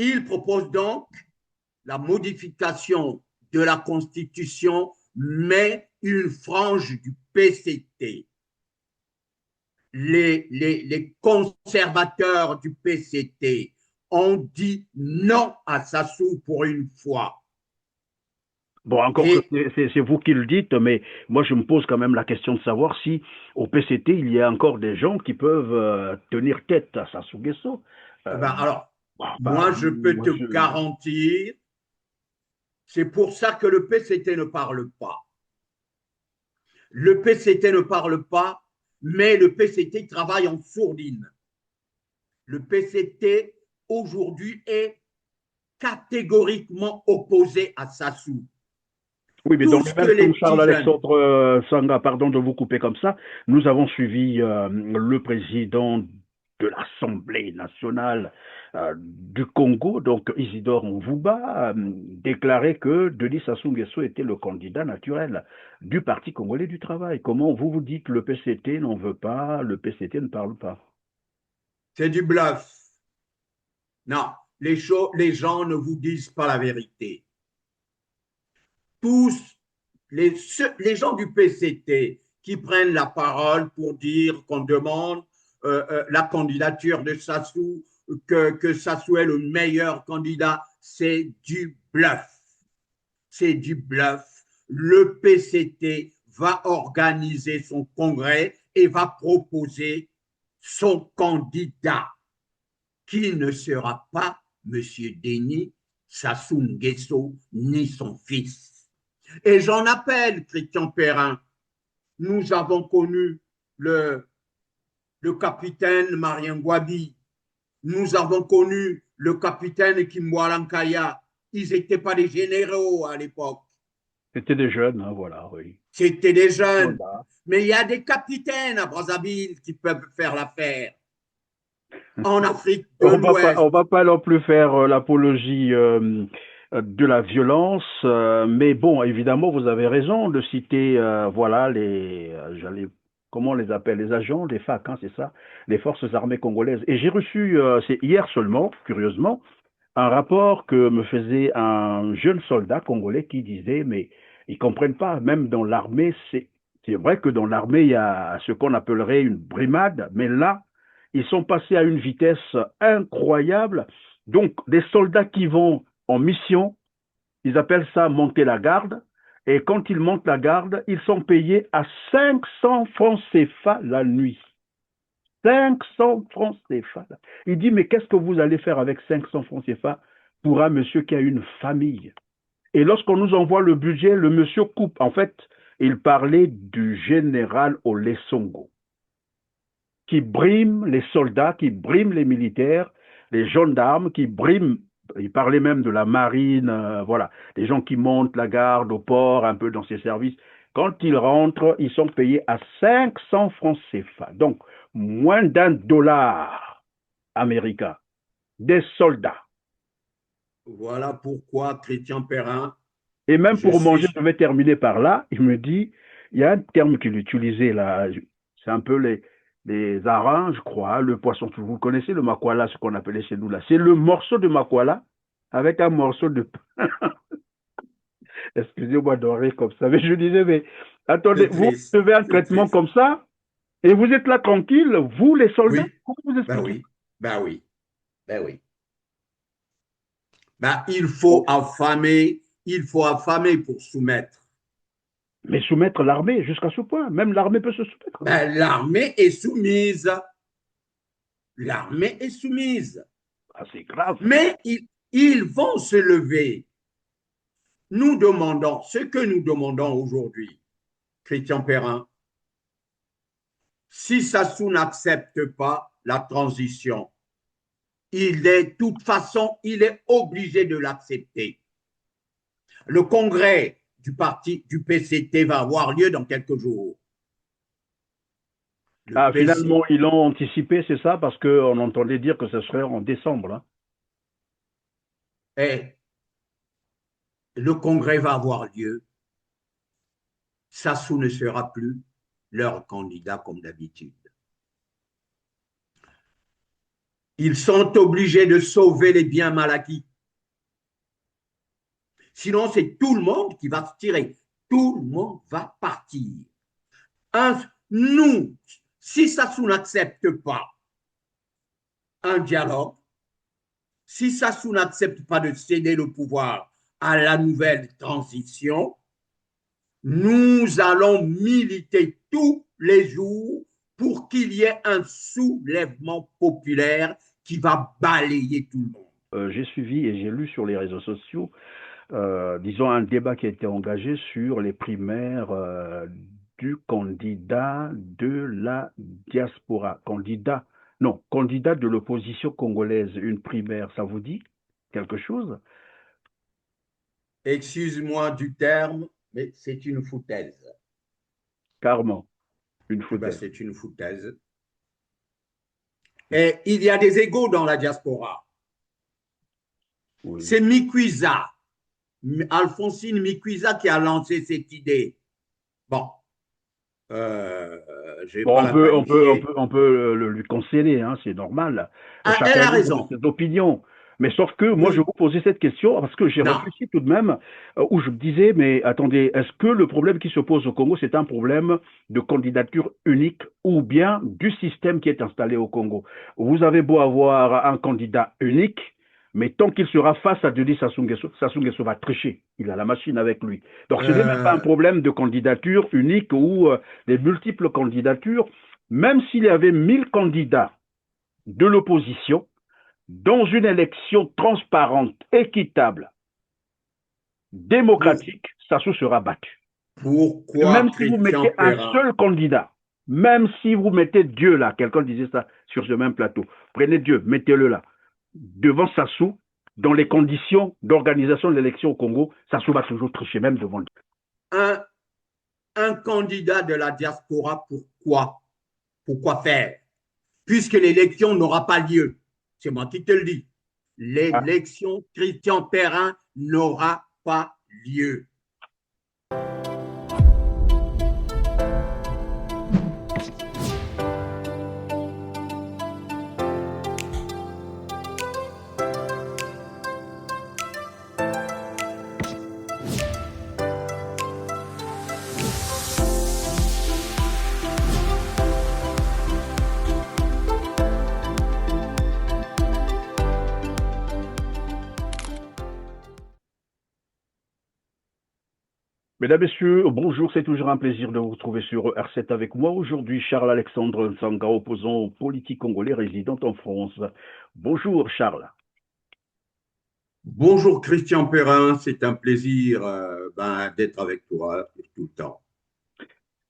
Il propose donc la modification de la Constitution, mais une frange du PCT. Les conservateurs du PCT ont dit non à Sassou pour une fois. Bon, encore que Et c'est vous qui le dites, mais moi je me pose quand même la question de savoir si au PCT il y a encore des gens qui peuvent tenir tête à Sassou Nguesso. Euh, ben alors, enfin, moi, je peux moi te je. garantir, c'est pour ça que le PCT ne parle pas. Le PCT ne parle pas, mais le PCT travaille en sourdine. Le PCT, aujourd'hui, est catégoriquement opposé à Sassou. Oui, mais dans Tout le ce que même les temps, petits jeunes, Charles-Alexandre Sanga, pardon de vous couper comme ça, nous avons suivi le président de l'Assemblée nationale du Congo, donc Isidore Mvuba, déclarer que Denis Sassou Nguesso était le candidat naturel du Parti congolais du travail. Comment vous vous dites le PCT n'en veut pas, le PCT ne parle pas? c'est du bluff. Non, les gens ne vous disent pas la vérité. Tous les gens du PCT qui prennent la parole pour dire qu'on demande la candidature de Sassou, que Sassou est le meilleur candidat, c'est du bluff. C'est du bluff. Le PCT va organiser son congrès et va proposer son candidat, qui ne sera pas M. Denis Sassou Nguesso ni son fils. Et j'en appelle Christian Perrin. Nous avons connu le capitaine Marien Gwabi. Nous avons connu le capitaine Kimwalankaya. Ils n'étaient pas des généraux à l'époque. C'était des jeunes, hein, voilà, oui. C'était des jeunes. Voilà. Mais il y a des capitaines à Brazzaville qui peuvent faire l'affaire. En Afrique de On l'Ouest. va pas non plus faire l'apologie de la violence, mais bon, évidemment, vous avez raison de citer, voilà, comment on les appelle, les agents des FAC, hein, c'est ça, les forces armées congolaises. Et j'ai reçu, c'est hier seulement, curieusement, un rapport que me faisait un jeune soldat congolais qui disait, mais ils comprennent pas, même dans l'armée, c'est vrai que dans l'armée, il y a ce qu'on appellerait une brimade, mais là, ils sont passés à une vitesse incroyable. Donc, des soldats qui vont en mission, ils appellent ça monter la garde. Et quand ils montent la garde, ils sont payés à 500 francs CFA la nuit. 500 francs CFA. Il dit, mais qu'est-ce que vous allez faire avec 500 francs CFA pour un monsieur qui a une famille? Et lorsqu'on nous envoie le budget, le monsieur coupe. En fait, il parlait du général Olesongo, qui brime les soldats, qui brime les militaires, les gendarmes, qui brime, il parlait même de la marine, voilà, les gens qui montent la garde au port, un peu dans ces services. Quand ils rentrent, ils sont payés à 500 francs CFA. Donc, moins $1 américain. Des soldats. Voilà pourquoi Christian Perrin, Et même je pour manger, suis. je vais terminer par là, il me dit, il y a un terme qu'il utilisait là, c'est un peu les harengs, je crois, le poisson, vous connaissez le makwala, ce qu'on appelait chez nous là, c'est le morceau de makwala avec un morceau de pain. Excusez-moi de rire comme ça, mais je disais, mais attendez, C'est vous triste, recevez un c'est traitement triste. comme ça et vous êtes là tranquille, vous les soldats, Oui, comment vous ben expliquez? oui, ben oui, ben oui. Ben, il faut affamer pour soumettre. Mais soumettre l'armée jusqu'à ce point, même l'armée peut se soumettre. Ben, l'armée est soumise. L'armée est soumise. Ah, c'est grave. Mais ils vont se lever. Nous demandons, ce que nous demandons aujourd'hui, Christian Perrin, si Sassou n'accepte pas la transition, de toute façon, il est obligé de l'accepter. Le congrès du parti du PCT va avoir lieu dans quelques jours. Le Ah, PC, finalement, ils l'ont anticipé, c'est ça, parce qu'on entendait dire que ce serait en décembre, hein. eh, le congrès va avoir lieu. Sassou ne sera plus leur candidat comme d'habitude. Ils sont obligés de sauver les biens mal acquis. Sinon, c'est tout le monde qui va se tirer. Tout le monde va partir. Nous, si Sassou n'accepte pas un dialogue, si Sassou n'accepte pas de céder le pouvoir à la nouvelle transition, nous allons militer tous les jours pour qu'il y ait un soulèvement populaire qui va balayer tout le monde. J'ai suivi et j'ai lu sur les réseaux sociaux, disons, un débat qui a été engagé sur les primaires du candidat de la diaspora. Candidat de l'opposition congolaise. Une primaire, ça vous dit quelque chose? Excuse-moi du terme, mais c'est une foutaise. Carrément, une Ben, foutaise. c'est une foutaise. Et il y a des égaux dans la diaspora. Oui. C'est Mikwiza, Alphonsine Mikwiza qui a lancé cette idée. Bon, je vais Bon, pas la qualifier. on peut le lui concéder, hein, c'est normal. Ah, elle Chacun a est libre de raison. ses opinions. Mais sauf que moi, je vais Oui, vous poser cette question parce que j'ai non. réfléchi tout de même, où je me disais, mais attendez, est-ce que le problème qui se pose au Congo, c'est un problème de candidature unique ou bien du système qui est installé au Congo? Vous avez beau avoir un candidat unique, mais tant qu'il sera face à Denis Sassou Nguesso, Sassou Nguesso va tricher. Il a la machine avec lui. Donc, ce n'est même pas un Euh, problème de candidature unique ou des multiples candidatures. Même s'il y avait 1000 candidats de l'opposition, dans une élection transparente, équitable, pour, démocratique, Sassou sera battu. pourquoi Même si vous Christian mettez un Perrin? seul candidat, même si vous mettez Dieu là, quelqu'un disait ça sur ce même plateau, prenez Dieu, mettez-le là, devant Sassou, dans les conditions d'organisation de l'élection au Congo, Sassou va toujours tricher, même devant Dieu. Un, un candidat de la diaspora, pourquoi? Pourquoi faire? Puisque l'élection n'aura pas lieu. C'est moi qui te le dis. Ah. L'élection Christian Perrin n'aura pas lieu. Mesdames, Messieurs, bonjour, c'est toujours un plaisir de vous retrouver sur R7 avec moi. Aujourd'hui, Charles-Alexandre Nsanga, opposant politique congolais résident en France. Bonjour Charles. Bonjour Christian Perrin, c'est un plaisir d'être avec toi tout le temps.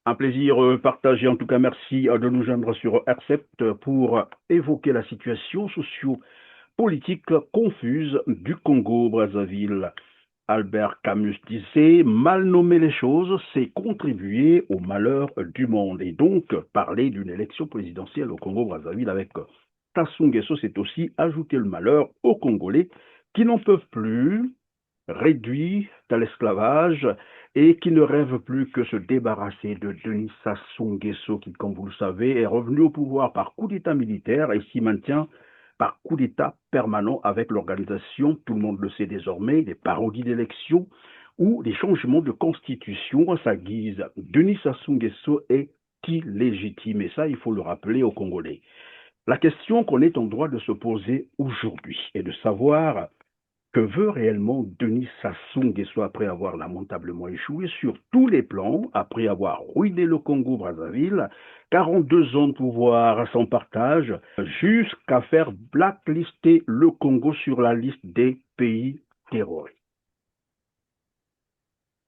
Un plaisir partagé, en tout cas merci de nous joindre sur R7 pour évoquer la situation socio-politique confuse du Congo-Brazzaville. Albert Camus disait, mal nommer les choses, c'est contribuer au malheur du monde. Et donc, parler d'une élection présidentielle au Congo-Brazzaville avec Sassou Nguesso, c'est aussi ajouter le malheur aux Congolais qui n'en peuvent plus, réduits à l'esclavage, et qui ne rêvent plus que se débarrasser de Denis Sassou Nguesso, qui, comme vous le savez, est revenu au pouvoir par coup d'État militaire et s'y maintient par coup d'État permanent avec l'organisation, tout le monde le sait désormais, des parodies d'élections ou des changements de constitution à sa guise. Denis Sassou Nguesso est illégitime et ça, il faut le rappeler aux Congolais. La question qu'on est en droit de se poser aujourd'hui est de savoir que veut réellement Denis Sassou Nguesso après avoir lamentablement échoué sur tous les plans, après avoir ruiné le Congo-Brazzaville, 42 ans de pouvoir sans partage, jusqu'à faire blacklister le Congo sur la liste des pays terroristes.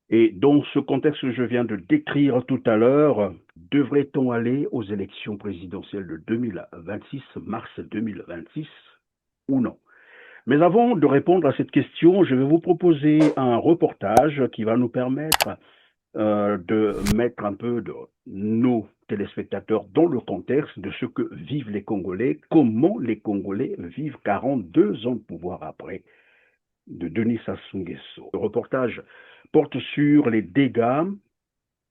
Et dans ce contexte que je viens de décrire tout à l'heure, devrait-on aller aux élections présidentielles de 2026, mars 2026, ou non? Mais avant de répondre à cette question, je vais vous proposer un reportage qui va nous permettre de mettre un peu de nos téléspectateurs dans le contexte de ce que vivent les Congolais, comment les Congolais vivent 42 ans de pouvoir après de Denis Sassou Nguesso. Le reportage porte sur les dégâts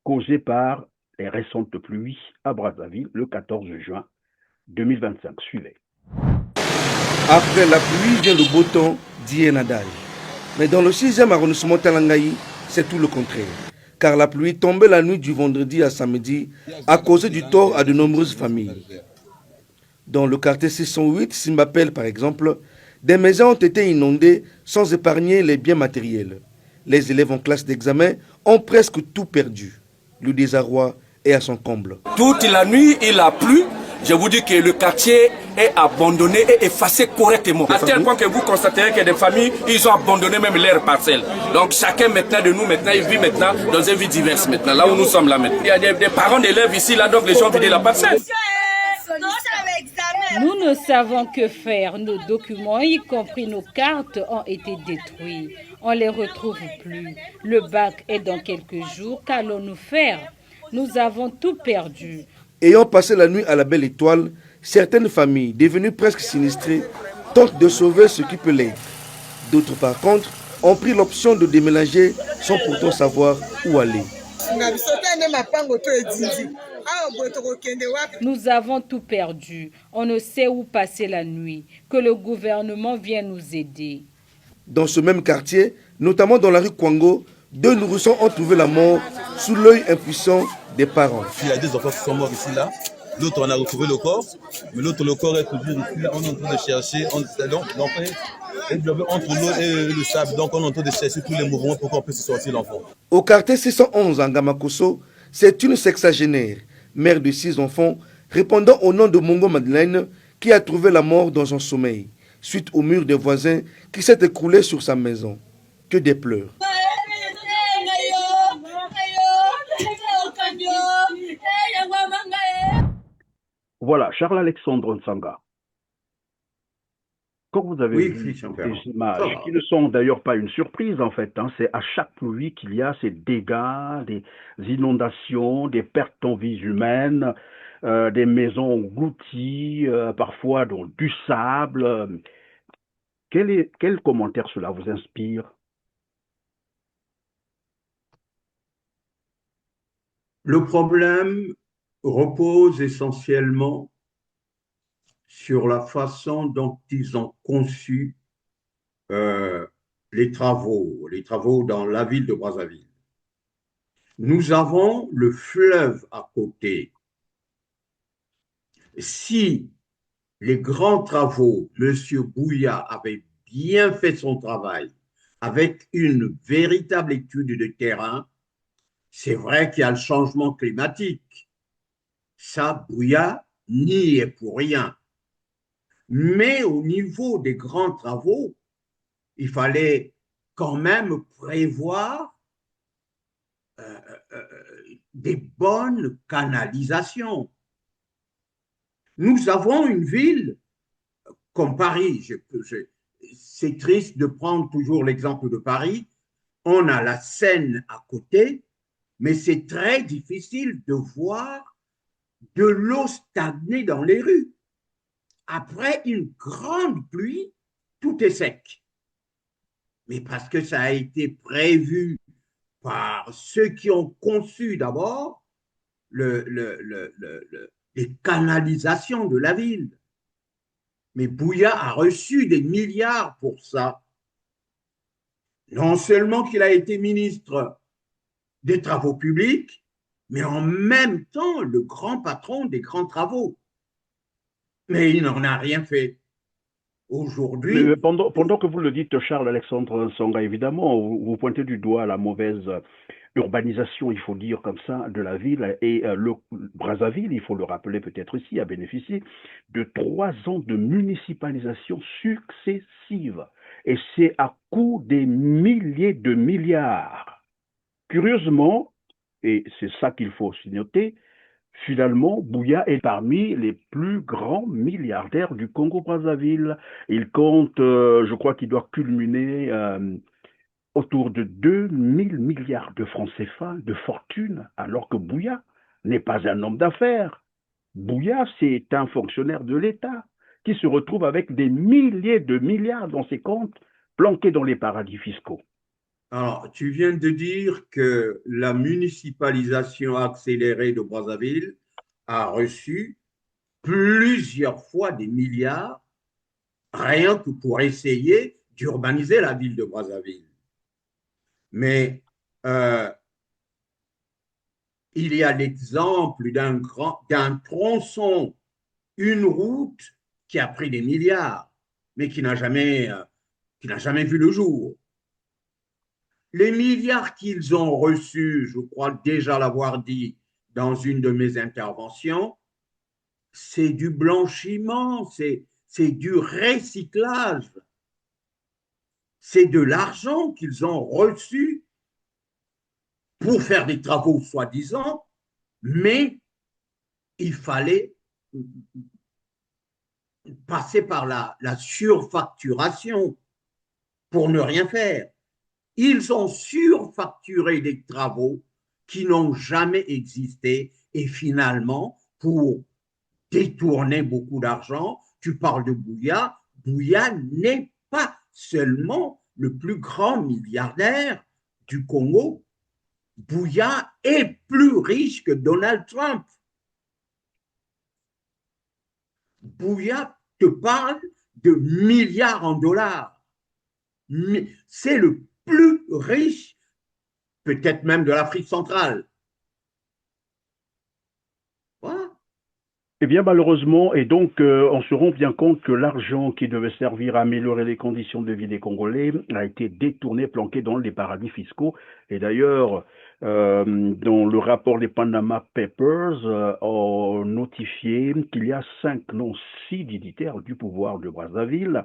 causés par les récentes pluies à Brazzaville le 14 juin 2025. Suivez. Après la pluie vient le beau temps, dit un adage. Mais dans le 6e arrondissement Talangaï, c'est tout le contraire. Car la pluie tombait la nuit du vendredi à samedi a causé du tort à de nombreuses familles. Dans le quartier 608, Simbapel par exemple, des maisons ont été inondées sans épargner les biens matériels. Les élèves en classe d'examen ont presque tout perdu. Le désarroi est à son comble. Toute la nuit, il a plu. Je vous dis que le quartier est abandonné et effacé correctement. À tel point que vous constaterez que des familles, ils ont abandonné même leurs parcelles. Donc chacun maintenant de nous, maintenant, il vit maintenant dans une vie diverse maintenant, là où nous sommes là maintenant. Il y a des parents d'élèves ici, là, donc les gens vident la parcelle. Nous ne savons que faire. Nos documents, y compris nos cartes, ont été détruits. On ne les retrouve plus. Le bac est dans quelques jours. Qu'allons-nous faire? Nous avons tout perdu. Ayant passé la nuit à la Belle Étoile, certaines familles, devenues presque sinistrées, tentent de sauver ce qui peut l'être. D'autres, par contre, ont pris l'option de déménager sans pourtant savoir où aller. Nous avons tout perdu. On ne sait où passer la nuit. Que le gouvernement vienne nous aider. Dans ce même quartier, notamment dans la rue Kwango, 2 nourrissons ont trouvé la mort sous l'œil impuissant des parents. Il y a 2 enfants qui sont morts ici, là. L'autre, on a retrouvé le corps. Mais l'autre, le corps est toujours ici, là. On est en train de chercher. Entre l'eau et le sable. Donc, on est en train de chercher tous les mouvements pour qu'on puisse sortir l'enfant. Au quartier 611 en Gamakoso, c'est une sexagénaire, mère de 6 enfants, répondant au nom de Mongo Madeleine, qui a trouvé la mort dans son sommeil, suite au mur des voisins qui s'est écroulé sur sa maison. Que des pleurs. Voilà, Charles-Alexandre Nsanga. Quand vous avez vu ces images, qui ne sont d'ailleurs pas une surprise en fait, hein, c'est à chaque pluie qu'il y a ces dégâts, des inondations, des pertes en vies humaines, des maisons englouties, parfois dans du sable. Quel commentaire cela vous inspire? Le problème repose essentiellement sur la façon dont ils ont conçu les travaux dans la ville de Brazzaville. Nous avons le fleuve à côté. Si les grands travaux, M. Bouya avait bien fait son travail avec une véritable étude de terrain, c'est vrai qu'il y a le changement climatique. Ça, Bouya n'y est pour rien. Mais au niveau des grands travaux, il fallait quand même prévoir des bonnes canalisations. Nous avons une ville comme Paris. C'est triste de prendre toujours l'exemple de Paris. On a la Seine à côté, mais c'est très difficile de voir de l'eau stagner dans les rues. Après une grande pluie, tout est sec. Mais parce que ça a été prévu par ceux qui ont conçu d'abord les canalisations de la ville. Mais Bouya a reçu des milliards pour ça. Non seulement qu'il a été ministre des Travaux publics, mais en même temps le grand patron des grands travaux. Mais il n'en a rien fait. Aujourd'hui. Pendant que vous le dites, Charles-Alexandre Nsanga, évidemment, vous pointez du doigt la mauvaise urbanisation, il faut dire comme ça, de la ville. Et le Brazzaville, il faut le rappeler peut-être ici, a bénéficié de 3 ans de municipalisation successive. Et c'est à coût des milliers de milliards. Curieusement, et c'est ça qu'il faut aussi noter, finalement, Bouya est parmi les plus grands milliardaires du Congo-Brazzaville. Il compte, je crois qu'il doit culminer autour de 2000 milliards de francs CFA de fortune, alors que Bouya n'est pas un homme d'affaires. Bouya, c'est un fonctionnaire de l'État qui se retrouve avec des milliers de milliards dans ses comptes planqués dans les paradis fiscaux. Alors, tu viens de dire que la municipalisation accélérée de Brazzaville a reçu plusieurs fois des milliards rien que pour essayer d'urbaniser la ville de Brazzaville. Mais il y a l'exemple d'un tronçon, une route qui a pris des milliards, mais qui n'a jamais vu le jour. Les milliards qu'ils ont reçus, je crois déjà l'avoir dit dans une de mes interventions, c'est du blanchiment, c'est du recyclage, c'est de l'argent qu'ils ont reçu pour faire des travaux soi-disant, mais il fallait passer par la surfacturation pour ne rien faire. Ils ont surfacturé des travaux qui n'ont jamais existé et finalement, pour détourner beaucoup d'argent, tu parles de Bouya. Bouya n'est pas seulement le plus grand milliardaire du Congo. Bouya est plus riche que Donald Trump. Bouya te parle de milliards en dollars. C'est le plus riche, peut-être même de l'Afrique centrale. Voilà. Eh bien, malheureusement, et donc on se rend bien compte que l'argent qui devait servir à améliorer les conditions de vie des Congolais a été détourné, planqué dans les paradis fiscaux. Et d'ailleurs, dans le rapport des Panama Papers, on notifié qu'il y a 5, non 6 dignitaires du pouvoir de Brazzaville,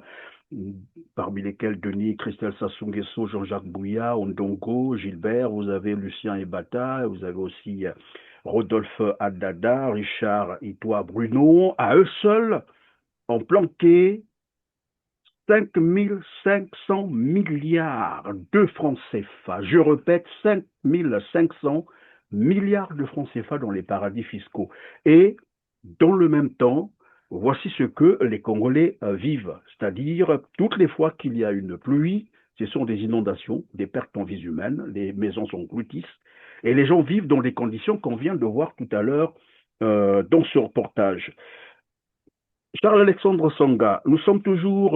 parmi lesquels Denis, Christelle Sassou Nguesso, Jean-Jacques Bouya, Ondongo, Gilbert, vous avez Lucien Ebata, vous avez aussi Rodolphe Adada, Richard Itoa Bruno, à eux seuls ont planqué 5 500 milliards de francs CFA. Je répète, 5 500 milliards de francs CFA dans les paradis fiscaux. Et dans le même temps, voici ce que les Congolais vivent, c'est-à-dire toutes les fois qu'il y a une pluie, ce sont des inondations, des pertes en vies humaines, les maisons s'engloutissent, et les gens vivent dans les conditions qu'on vient de voir tout à l'heure dans ce reportage. Charles-Alexandre Sanga, nous sommes toujours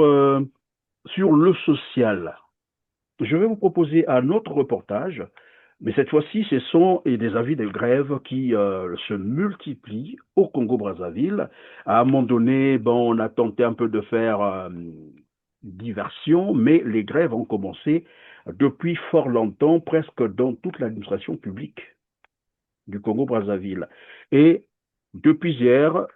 sur le social. Je vais vous proposer un autre reportage, mais cette fois-ci, ce sont des avis de grève qui se multiplient au Congo-Brazzaville. À un moment donné, bon, on a tenté un peu de faire diversion, mais les grèves ont commencé depuis fort longtemps, presque dans toute l'administration publique du Congo-Brazzaville. Et depuis hier,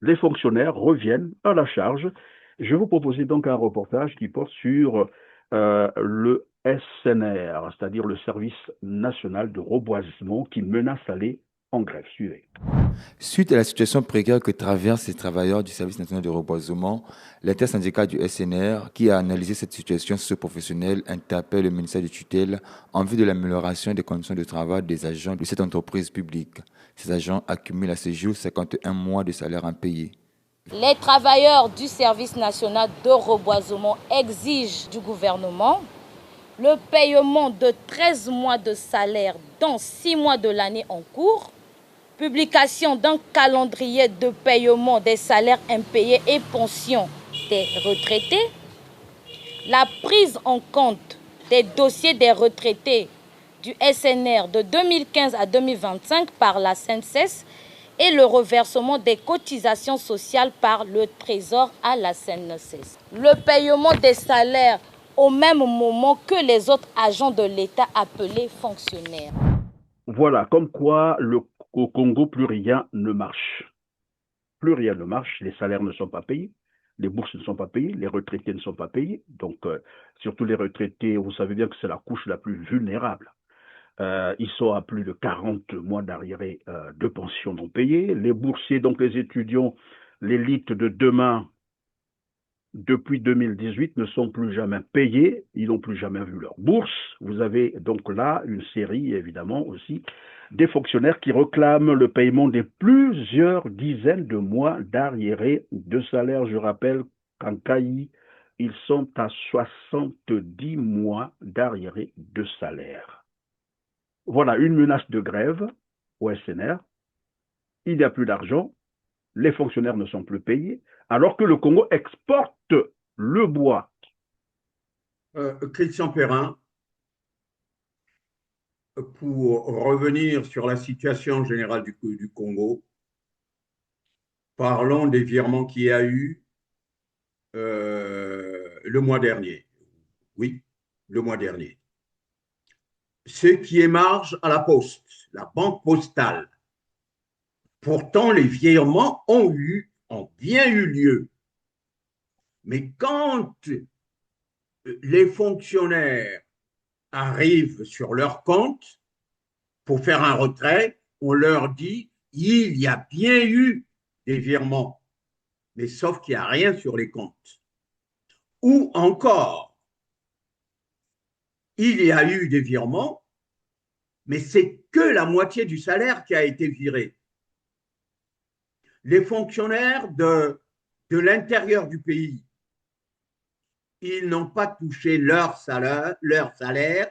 les fonctionnaires reviennent à la charge. Je vais vous proposer donc un reportage qui porte sur le SNR, c'est-à-dire le Service national de reboisement qui menace d'aller en grève. Suivez. Suite à la situation précaire que traversent les travailleurs du Service national de reboisement, l'intersyndicat du SNR, qui a analysé cette situation socio-professionnelle, interpelle le ministère de tutelle en vue de l'amélioration des conditions de travail des agents de cette entreprise publique. Ces agents accumulent à ce jour 51 mois de salaire impayé. Les travailleurs du Service national de reboisement exigent du gouvernement le paiement de 13 mois de salaire dans 6 mois de l'année en cours, publication d'un calendrier de paiement des salaires impayés et pensions des retraités, la prise en compte des dossiers des retraités du SNR de 2015 à 2025 par la SNCES et le reversement des cotisations sociales par le Trésor à la SNCES. Le paiement des salaires au même moment que les autres agents de l'État appelés fonctionnaires. Voilà, comme quoi au Congo, plus rien ne marche. Plus rien ne marche, les salaires ne sont pas payés, les bourses ne sont pas payées, les retraités ne sont pas payés. Donc, surtout les retraités, vous savez bien que c'est la couche la plus vulnérable. Ils sont à plus de 40 mois d'arriérés de pension non payés. Les boursiers, donc les étudiants, l'élite de demain, depuis 2018, ne sont plus jamais payés. Ils n'ont plus jamais vu leur bourse. Vous avez donc là une série, évidemment, aussi, des fonctionnaires qui réclament le paiement de plusieurs dizaines de mois d'arriérés de salaire. Je rappelle qu'en CAI, ils sont à 70 mois d'arriérés de salaire. Voilà une menace de grève au SNR. Il n'y a plus d'argent. les fonctionnaires ne sont plus payés, alors que le Congo exporte le bois. Christian Perrin, pour revenir sur la situation générale du Congo, parlons des virements qu'il y a eu le mois dernier. Oui, le mois dernier. Ce qui émarge à la poste, la banque postale. Pourtant, les virements ont bien eu lieu. Mais quand les fonctionnaires arrivent sur leur compte pour faire un retrait, on leur dit il y a bien eu des virements, mais sauf qu'il n'y a rien sur les comptes. Ou encore, il y a eu des virements, mais c'est que la moitié du salaire qui a été viré. Les fonctionnaires de l'intérieur du pays, ils n'ont pas touché leur salaire.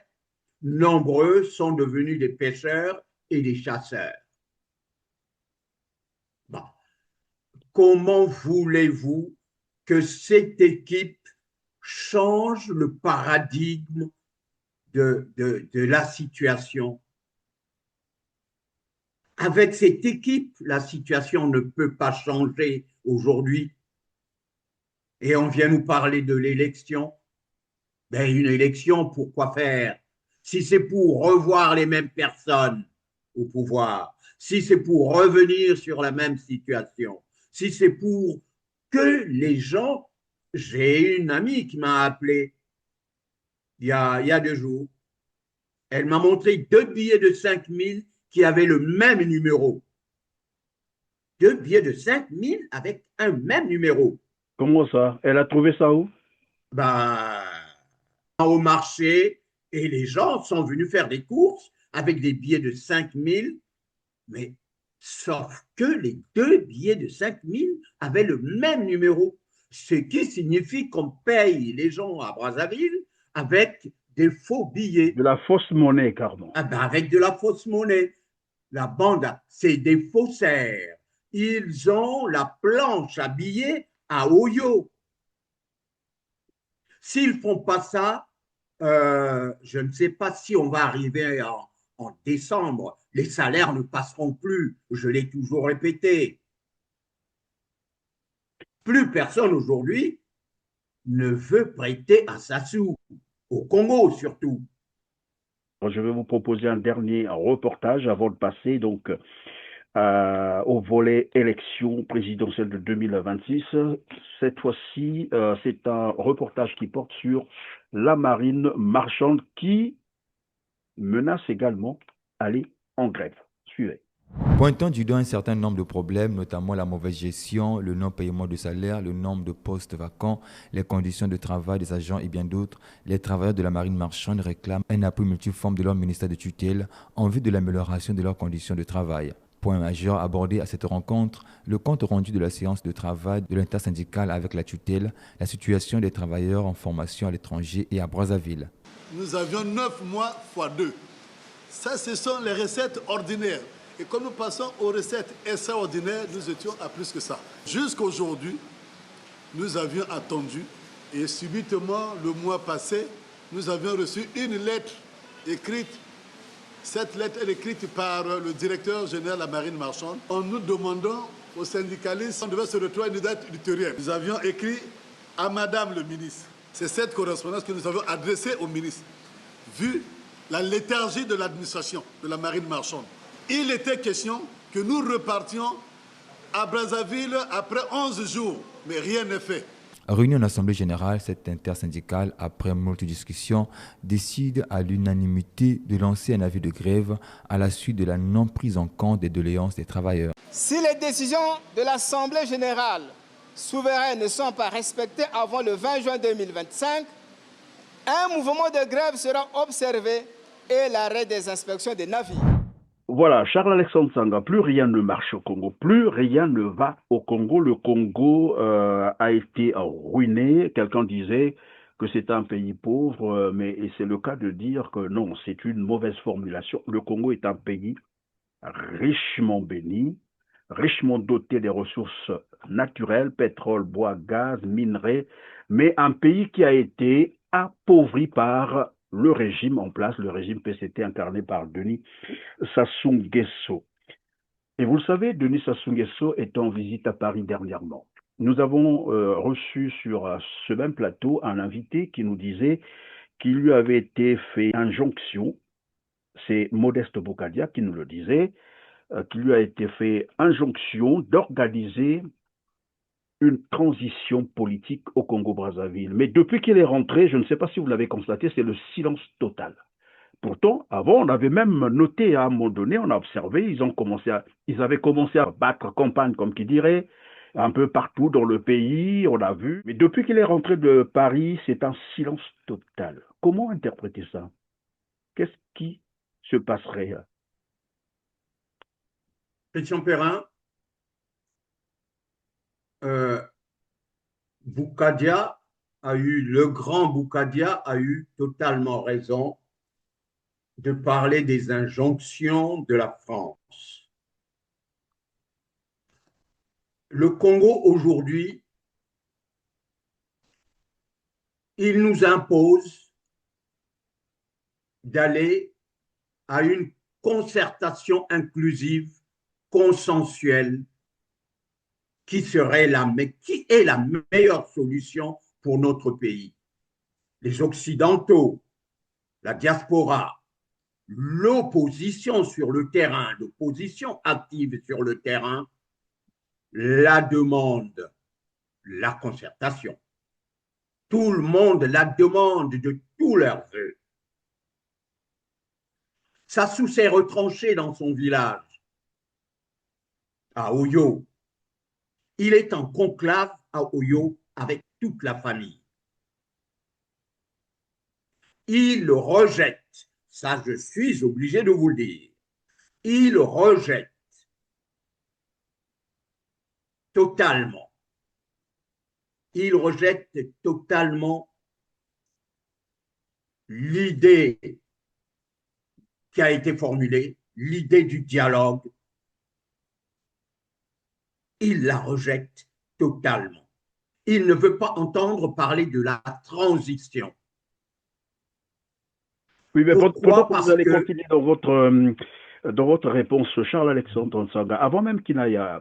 Nombreux sont devenus des pêcheurs et des chasseurs. Bon. Comment voulez-vous que cette équipe change le paradigme de la situation? Avec cette équipe, la situation ne peut pas changer aujourd'hui. Et on vient nous parler de l'élection. Ben, une élection, pourquoi faire? Si c'est pour revoir les mêmes personnes au pouvoir, si c'est pour revenir sur la même situation, si c'est pour que les gens... J'ai une amie qui m'a appelé il y a 2 jours. Elle m'a montré 2 billets de 5 000 qui avaient le même numéro. 2 billets de 5 000 avec un même numéro. Comment ça? Elle a trouvé ça où? Ben, au marché, et les gens sont venus faire des courses avec des billets de 5 000, mais sauf que les 2 billets de 5 000 avaient le même numéro, ce qui signifie qu'on paye les gens à Brazzaville avec des faux billets. De la fausse monnaie, pardon. Ah ben avec de la fausse monnaie. La bande, c'est des faussaires. Ils ont la planche à billets à Oyo. S'ils ne font pas ça, je ne sais pas si on va arriver en décembre. Les salaires ne passeront plus. Je l'ai toujours répété. Plus personne aujourd'hui ne veut prêter à Sassou, au Congo surtout. Je vais vous proposer un dernier reportage avant de passer donc au volet élection présidentielle de 2026. Cette fois-ci, c'est un reportage qui porte sur la marine marchande qui menace également aller en grève. Suivez. Pointant du doigt un certain nombre de problèmes, notamment la mauvaise gestion, le non-paiement de salaire, le nombre de postes vacants, les conditions de travail des agents et bien d'autres, les travailleurs de la marine marchande réclament un appui multiforme de leur ministère de tutelle en vue de l'amélioration de leurs conditions de travail. Point majeur abordé à cette rencontre, le compte rendu de la séance de travail de l'intersyndicale avec la tutelle, la situation des travailleurs en formation à l'étranger et à Brazzaville. Nous avions 9 mois x 2. Ça, ce sont les recettes ordinaires. Et quand nous passons aux recettes extraordinaires, nous étions à plus que ça. Jusqu'à aujourd'hui, nous avions attendu et subitement, le mois passé, nous avions reçu une lettre écrite. Cette lettre est écrite par le directeur général de la marine marchande en nous demandant aux syndicalistes on devait se retrouver à une date ultérieure. Nous avions écrit à Madame le ministre. C'est cette correspondance que nous avions adressée au ministre. Vu la léthargie de l'administration de la marine marchande, il était question que nous repartions à Brazzaville après 11 jours, mais rien n'est fait. Réunie en Assemblée générale, cette intersyndicale, après moult discussions, décide à l'unanimité de lancer un avis de grève à la suite de la non prise en compte des doléances des travailleurs. Si les décisions de l'Assemblée générale souveraine ne sont pas respectées avant le 20 juin 2025, un mouvement de grève sera observé et l'arrêt des inspections des navires. Voilà, Charles-Alexandre Sanga, plus rien ne marche au Congo, plus rien ne va au Congo. Le Congo a été ruiné. Quelqu'un disait que c'est un pays pauvre, mais c'est le cas de dire que non, c'est une mauvaise formulation. Le Congo est un pays richement béni, richement doté des ressources naturelles, pétrole, bois, gaz, minerais, mais un pays qui a été appauvri par le régime en place, le régime PCT incarné par Denis Sassou Nguesso. Et vous le savez, Denis Sassou Nguesso est en visite à Paris dernièrement. Nous avons reçu sur ce même plateau un invité qui nous disait qu'il lui avait été fait injonction, c'est Modeste Boukadia qui nous le disait, qu'il lui a été fait injonction d'organiser une transition politique au Congo-Brazzaville. Mais depuis qu'il est rentré, je ne sais pas si vous l'avez constaté, c'est le silence total. Pourtant, avant, on avait même noté à un moment donné, on a observé, ils avaient commencé à battre campagne, comme qui dirait, un peu partout dans le pays, on a vu. Mais depuis qu'il est rentré de Paris, c'est un silence total. Comment interpréter ça? Qu'est-ce qui se passerait? Christian Perrin, Boukadia le grand Boukadia a eu totalement raison de parler des injonctions de la France. Le Congo aujourd'hui, il nous impose d'aller à une concertation inclusive, consensuelle, qui est la meilleure solution pour notre pays. Les Occidentaux, la diaspora, l'opposition sur le terrain, l'opposition active sur le terrain, la demande, la concertation. Tout le monde la demande de tous leurs vœux. Sassou s'est retranché dans son village, à Oyo. Il est en conclave à Oyo avec toute la famille. Il rejette, ça je suis obligé de vous le dire, il rejette totalement, l'idée qui a été formulée, l'idée du dialogue. Il la rejette totalement. Il ne veut pas entendre parler de la transition. Oui, mais pendant que vous allez continuer dans votre réponse, Charles-Alexandre Nsanga, avant même qu'il n'aille à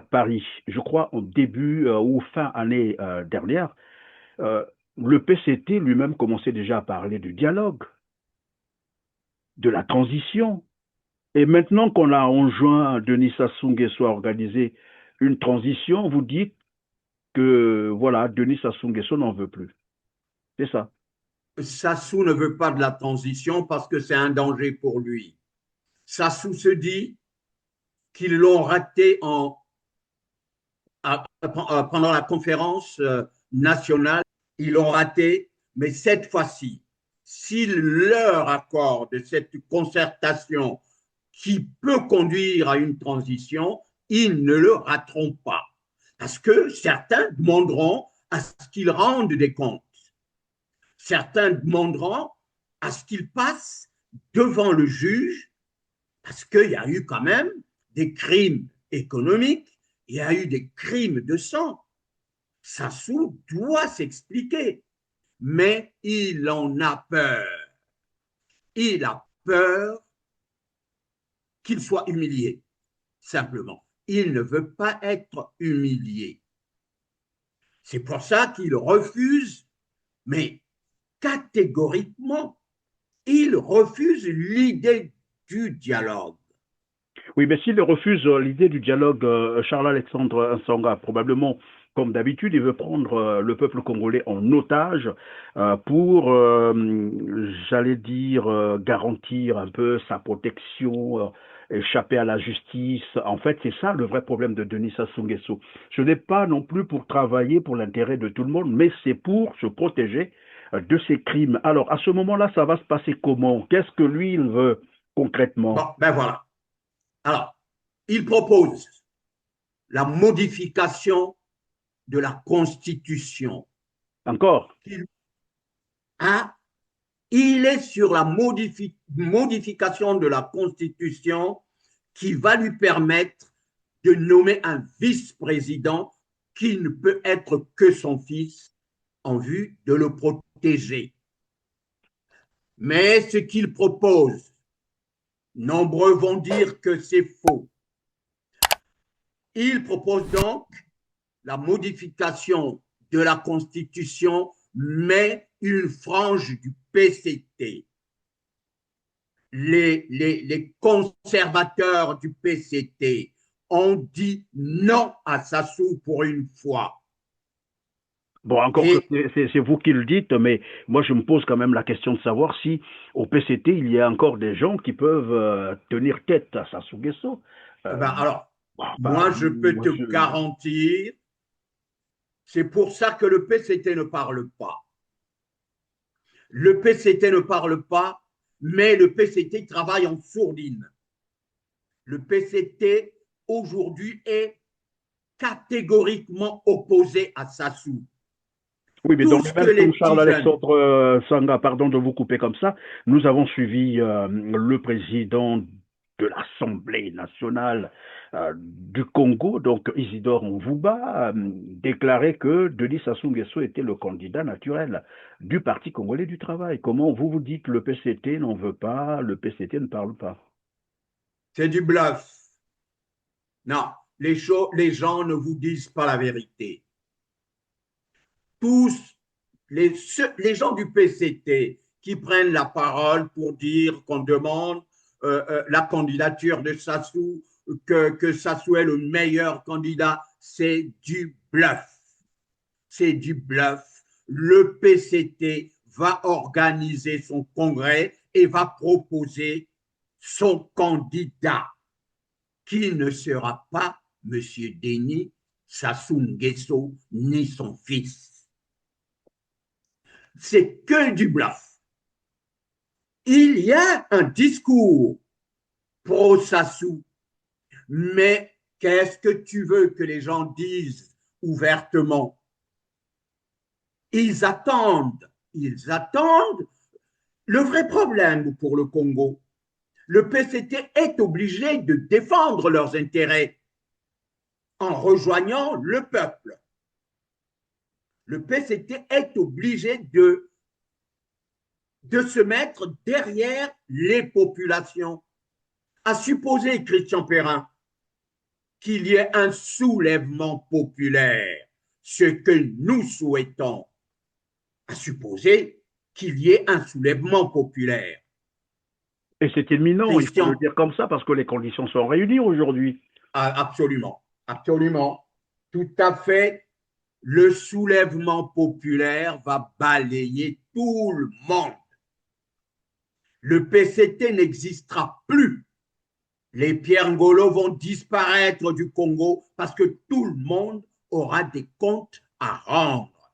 Paris, je crois en début ou fin année dernière, le PCT lui-même commençait déjà à parler du dialogue, de la transition. Et maintenant qu'on a enjoint Denis Sassou Nguesso à organiser une transition, vous dites que voilà, Denis Sassou Nguesso n'en veut plus. C'est ça. Sassou ne veut pas de la transition parce que c'est un danger pour lui. Sassou se dit qu'ils l'ont raté pendant la conférence nationale. Ils l'ont raté, mais cette fois-ci, s'ils leur accordent cette concertation qui peut conduire à une transition, ils ne le rateront pas. Parce que certains demanderont à ce qu'ils rendent des comptes. Certains demanderont à ce qu'il passe devant le juge parce qu'il y a eu quand même des crimes économiques, il y a eu des crimes de sang. Sassou doit s'expliquer, mais il en a peur. Il a peur qu'il soit humilié, simplement. Il ne veut pas être humilié. C'est pour ça qu'il refuse, mais catégoriquement, il refuse l'idée du dialogue. Oui, mais s'il refuse l'idée du dialogue, Charles-Alexandre Nsanga, probablement, comme d'habitude, il veut prendre le peuple congolais en otage pour, j'allais dire, garantir un peu sa protection, échapper à la justice. En fait, c'est ça le vrai problème de Denis Sassou Nguesso. Ce n'est pas non plus pour travailler pour l'intérêt de tout le monde, mais c'est pour se protéger de ces crimes. Alors, à ce moment-là, ça va se passer comment? Qu'est-ce que lui, il veut concrètement? Bon, ben voilà. Alors, il propose la modification de la Constitution. Encore? Il est sur la modification de la Constitution qui va lui permettre de nommer un vice-président qui ne peut être que son fils en vue de le protéger. Mais ce qu'il propose, nombreux vont dire que c'est faux. Il propose donc la modification de la Constitution, mais une frange du PCT. Les conservateurs du PCT ont dit non à Sassou pour une fois. Bon, encore que c'est vous qui le dites, mais moi je me pose quand même la question de savoir si au PCT il y a encore des gens qui peuvent tenir tête à Sassou Nguesso. Alors, moi je peux te garantir, c'est pour ça que le PCT ne parle pas. Le PCT ne parle pas, mais le PCT travaille en sourdine. Le PCT aujourd'hui est catégoriquement opposé à Sassou. Oui, mais donc, même Charles-Alexandre Sanga, pardon de vous couper comme ça, nous avons suivi le président de l'Assemblée nationale du Congo, donc Isidore Mvouba, déclarer que Denis Sassou Nguesso était le candidat naturel du Parti congolais du travail. Comment vous dites le PCT n'en veut pas, le PCT ne parle pas? C'est du bluff. Non, les gens ne vous disent pas la vérité. Tous les gens du PCT qui prennent la parole pour dire qu'on demande la candidature de Sassou, que Sassou est le meilleur candidat, c'est du bluff. C'est du bluff. Le PCT va organiser son congrès et va proposer son candidat, qui ne sera pas M. Denis Sassou Nguesso ni son fils. C'est que du bluff. Il y a un discours pro-Sassou, mais qu'est-ce que tu veux que les gens disent ouvertement? Ils attendent. Le vrai problème pour le Congo, le PCT est obligé de défendre leurs intérêts en rejoignant le peuple. Le PCT est obligé de se mettre derrière les populations. À supposer, Christian Perrin, qu'il y ait un soulèvement populaire, ce que nous souhaitons, à supposer qu'il y ait un soulèvement populaire. Et c'est imminent, il faut le dire comme ça, parce que les conditions sont réunies aujourd'hui. Absolument, absolument. Tout à fait. Le soulèvement populaire va balayer tout le monde. Le PCT n'existera plus. Les Pierre Ngolo vont disparaître du Congo parce que tout le monde aura des comptes à rendre.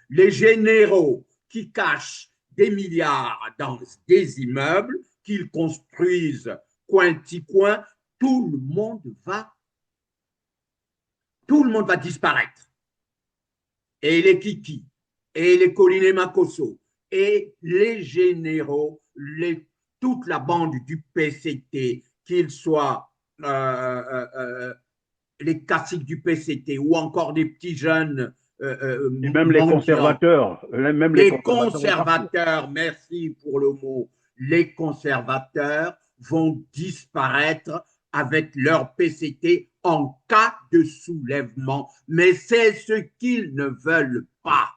Les généraux qui cachent des milliards dans des immeubles qu'ils construisent coin-ti-coin, tout le monde va disparaître. Et les Kiki, et les Coliné Makosso, et les généraux, toute la bande du PCT, qu'ils soient les caciques du PCT ou encore des petits jeunes. Et même les conservateurs. Même les conservateurs, merci pour le mot. Les conservateurs vont disparaître avec leur PCT en cas de soulèvement. Mais c'est ce qu'ils ne veulent pas.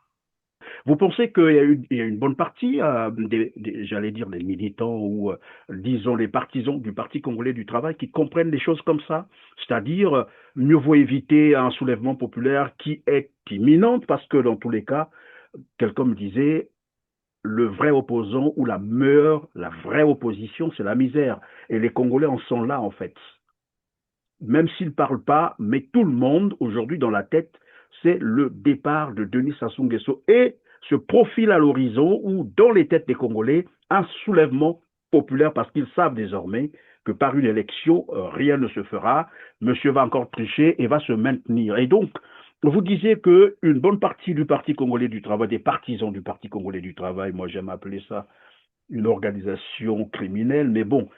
Vous pensez qu'il y a une bonne partie, j'allais dire des militants ou disons les partisans du Parti congolais du travail qui comprennent des choses comme ça? C'est-à-dire, mieux vaut éviter un soulèvement populaire qui est imminent parce que dans tous les cas, quelqu'un me disait, le vrai opposant ou la vraie opposition, c'est la misère. Et les Congolais en sont là, en fait. Même s'ils ne parlent pas, mais tout le monde, aujourd'hui, dans la tête, c'est le départ de Denis Sassou Nguesso et se profile à l'horizon ou dans les têtes des Congolais, un soulèvement populaire parce qu'ils savent désormais que par une élection, rien ne se fera. Monsieur va encore tricher et va se maintenir. Et donc, vous disiez qu'une bonne partie du Parti congolais du travail, des partisans du Parti congolais du travail, moi j'aime appeler ça une organisation criminelle, mais bon,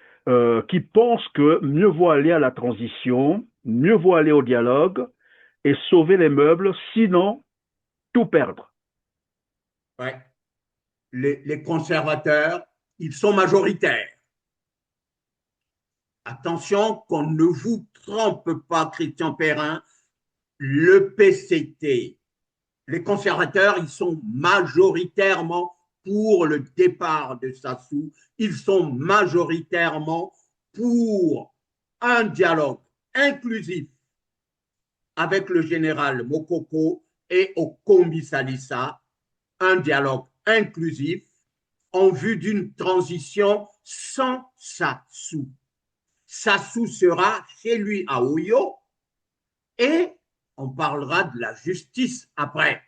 qui pensent que mieux vaut aller à la transition mieux vaut aller au dialogue et sauver les meubles, sinon tout perdre. Ouais. Les conservateurs, ils sont majoritaires. Attention qu'on ne vous trompe pas, Christian Perrin, le PCT, les conservateurs, ils sont majoritairement pour le départ de Sassou, ils sont majoritairement pour un dialogue inclusif avec le général Mokoko et Okombi Salissa, un dialogue inclusif en vue d'une transition sans Sassou. Sassou sera chez lui à Oyo et on parlera de la justice après.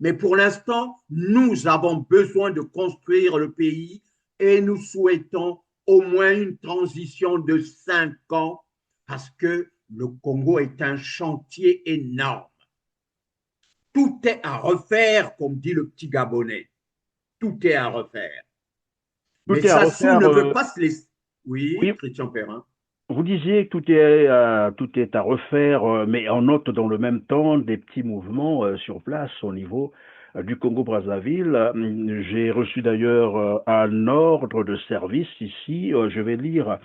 Mais pour l'instant, nous avons besoin de construire le pays et nous souhaitons au moins une transition de 5 ans parce que le Congo est un chantier énorme. Tout est à refaire, comme dit le petit Gabonais. Tout est à refaire. Tout Mais est à Sassou refaire, ne veut pas se laisser. Oui, oui. Christian Perrin. Vous disiez que tout est à refaire, mais on note dans le même temps des petits mouvements sur place au niveau du Congo-Brazzaville. J'ai reçu d'ailleurs un ordre de service ici. Je vais lire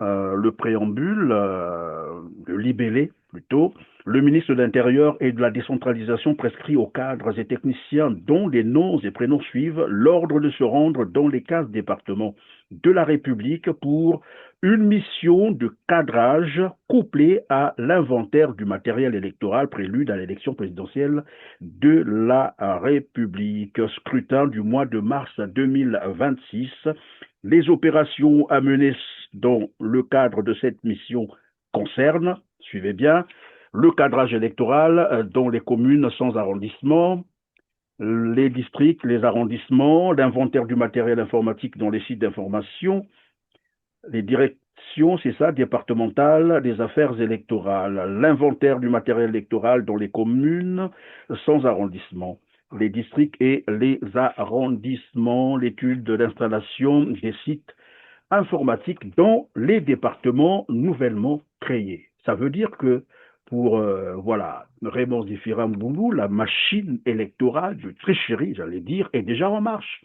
le préambule, le libellé plutôt. Le ministre de l'Intérieur et de la décentralisation prescrit aux cadres et techniciens dont les noms et prénoms suivent l'ordre de se rendre dans les 15 départements de la République pour une mission de cadrage couplée à l'inventaire du matériel électoral prélude à l'élection présidentielle de la République. Scrutin du mois de mars 2026. Les opérations à mener dans le cadre de cette mission concernent, suivez bien, le cadrage électoral dans les communes sans arrondissement, les districts, les arrondissements, l'inventaire du matériel informatique dans les sites d'information, les directions, c'est ça, départementales des affaires électorales, l'inventaire du matériel électoral dans les communes sans arrondissement, les districts et les arrondissements, l'étude de l'installation des sites informatiques dans les départements nouvellement créés. Ça veut dire que pour Raymond Zifira Mboulou, la machine électorale de tricherie, j'allais dire, est déjà en marche.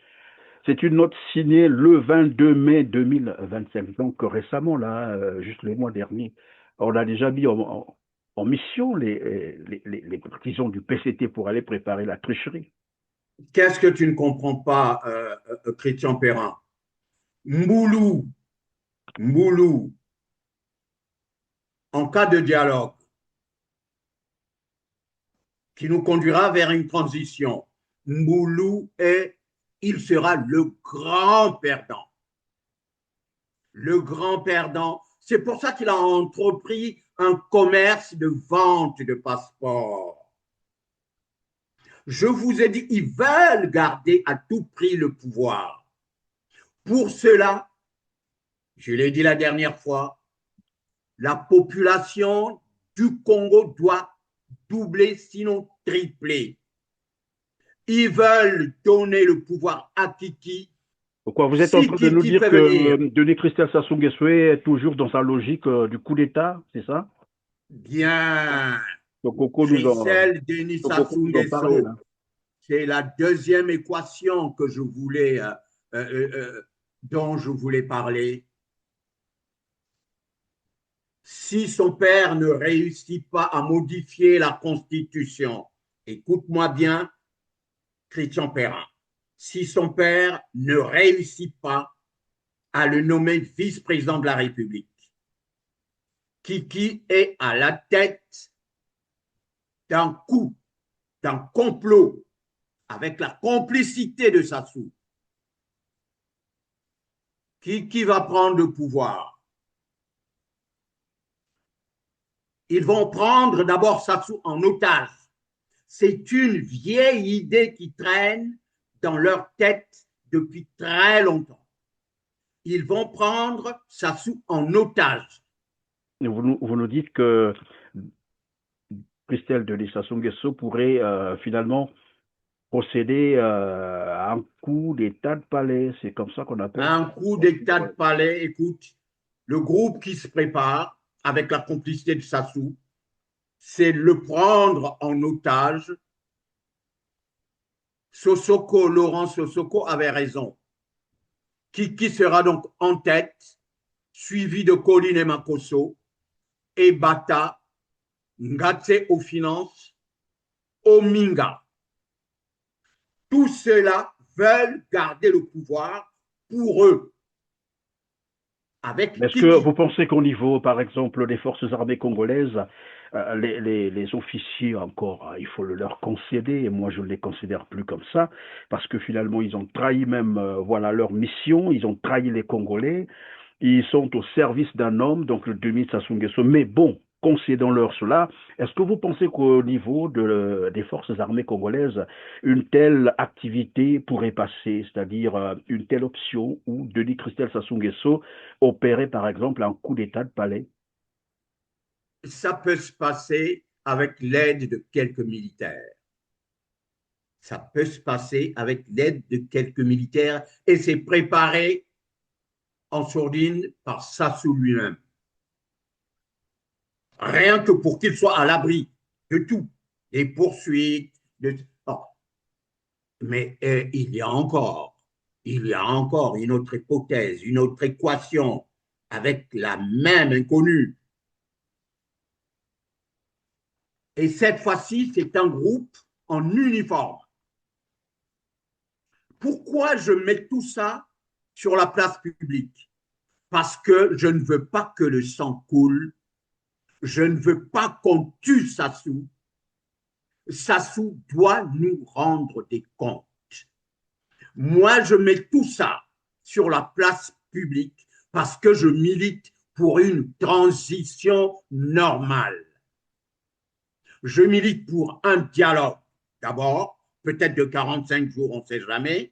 C'est une note signée le 22 mai 2025, donc récemment, là, juste le mois dernier. On a déjà mis en mission les partisans du PCT pour aller préparer la tricherie. Qu'est-ce que tu ne comprends pas, Christian Perrin? Mboulou, en cas de dialogue qui nous conduira vers une transition, Mboulou il sera le grand perdant. Le grand perdant. C'est pour ça qu'il a entrepris un commerce de vente de passeports. Je vous ai dit, ils veulent garder à tout prix le pouvoir. Pour cela, je l'ai dit la dernière fois, la population du Congo doit doubler, sinon tripler. Ils veulent donner le pouvoir à Kiki. Pourquoi vous êtes en train de nous dire que Denis Christian Sassou Nguesso est toujours dans sa logique du coup d'État, c'est ça? Bien. Christelle Denis Sassou Nguesso, c'est la deuxième équation que je voulais, dont je voulais parler. Si son père ne réussit pas à modifier la Constitution, écoute-moi bien, Christian Perrin, si son père ne réussit pas à le nommer vice-président de la République, Kiki est à la tête d'un coup, d'un complot, avec la complicité de Sassou. Qui va prendre le pouvoir? Ils vont prendre d'abord Sassou en otage. C'est une vieille idée qui traîne dans leur tête depuis très longtemps. Ils vont prendre Sassou en otage. Vous nous dites que Christelle Denis Sassou Nguesso pourrait finalement procéder à un coup d'état de palais. C'est comme ça qu'on appelle un coup d'état de palais. Écoute, le groupe qui se prépare avec la complicité de Sassou, c'est le prendre en otage. Laurent Sosoko avait raison. Qui sera donc en tête, suivi de Colline et Makosso, et Bata, Ngatse aux finances, Ominga. Tous ceux-là veulent garder le pouvoir pour eux. Est-ce que vous pensez qu'au niveau, par exemple, des forces armées congolaises, les officiers encore, il faut le leur concéder, et moi je ne les considère plus comme ça, parce que finalement ils ont trahi même voilà, leur mission, ils ont trahi les Congolais, ils sont au service d'un homme, donc le Denis Sassou Nguesso, mais bon, concédons-leur cela. Est-ce que vous pensez qu'au niveau des forces armées congolaises, une telle activité pourrait passer, c'est-à-dire une telle option où Denis Christel Sassou Nguesso opérait par exemple un coup d'état de palais? Ça peut se passer avec l'aide de quelques militaires. Ça peut se passer avec l'aide de quelques militaires et c'est préparé en sourdine par Sassou lui-même. Rien que pour qu'il soit à l'abri de tout, des poursuites. Oh. Mais il y a encore une autre hypothèse, une autre équation avec la même inconnue. Et cette fois-ci, c'est un groupe en uniforme. Pourquoi je mets tout ça sur la place publique? Parce que je ne veux pas que le sang coule. Je ne veux pas qu'on tue Sassou. Sassou doit nous rendre des comptes. Moi, je mets tout ça sur la place publique parce que je milite pour une transition normale. Je milite pour un dialogue, d'abord, peut-être de 45 jours, on ne sait jamais.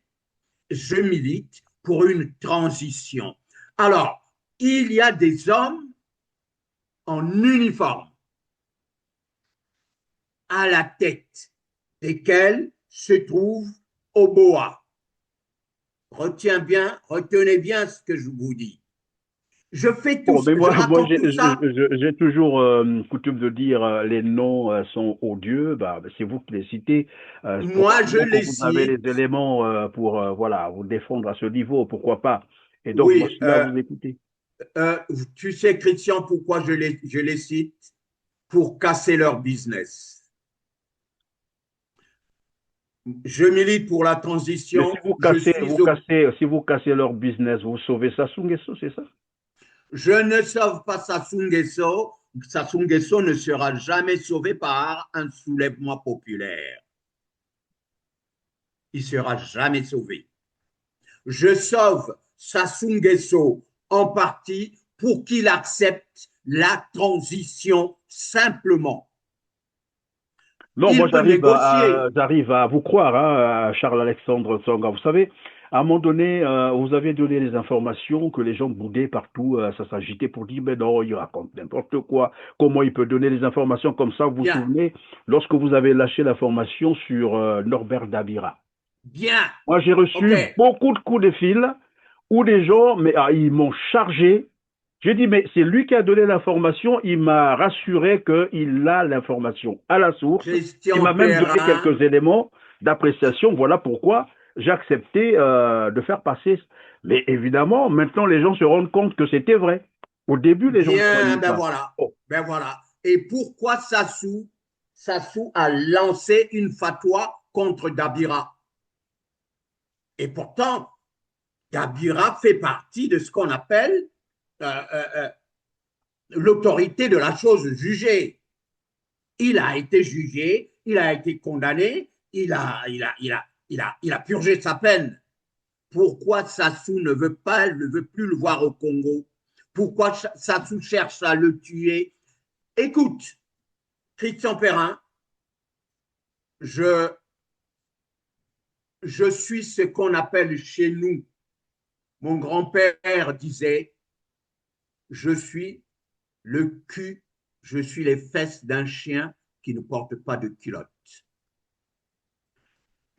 Je milite pour une transition. Alors, il y a des hommes en uniforme à la tête desquels se trouve Oboa. Retenez bien ce que je vous dis. Je fais tout ça. Moi j'ai toujours coutume de dire les noms sont odieux. Bah, c'est vous qui les citez. Moi, je les cite. Vous avez les éléments pour voilà, vous défendre à ce niveau, pourquoi pas. Et donc, oui, moi, je suis là à vous écouter. Tu sais, Christian, pourquoi je les cite? Pour casser leur business. Je milite pour la transition. Si vous cassez leur business, vous sauvez Sassou Nguesso, c'est ça? Je ne sauve pas Sassou Nguesso. Sassou Nguesso ne sera jamais sauvé par un soulèvement populaire. Il ne sera jamais sauvé. Je sauve Sassou Nguesso en partie pour qu'il accepte la transition simplement. Non, moi j'arrive à vous croire, hein, Charles-Alexandre Tsonga. Vous savez, à un moment donné, vous avez donné les informations que les gens boudaient partout, ça s'agitait pour dire, mais non, il raconte n'importe quoi. Comment il peut donner les informations comme ça? Vous vous souvenez, lorsque vous avez lâché l'information sur Norbert Dabira? Bien. Moi, j'ai reçu beaucoup de coups de fil où des gens, mais ils m'ont chargé. J'ai dit, mais c'est lui qui a donné l'information. Il m'a rassuré qu'il a l'information à la source. Il m'a même donné quelques éléments d'appréciation. Voilà pourquoi j'ai accepté de faire passer. Mais évidemment, maintenant, les gens se rendent compte que c'était vrai. Au début, les gens croyaient pas. Voilà. Oh. Ben voilà. Et pourquoi Sassou a lancé une fatwa contre Dabira? Et pourtant, Dabira fait partie de ce qu'on appelle l'autorité de la chose jugée. Il a été jugé, il a été condamné, il a purgé sa peine. Pourquoi Sassou ne veut plus le voir au Congo? Pourquoi Sassou cherche à le tuer? Écoute, Christian Perrin, je suis ce qu'on appelle chez nous, mon grand-père disait, je suis le cul, je suis les fesses d'un chien qui ne porte pas de culotte.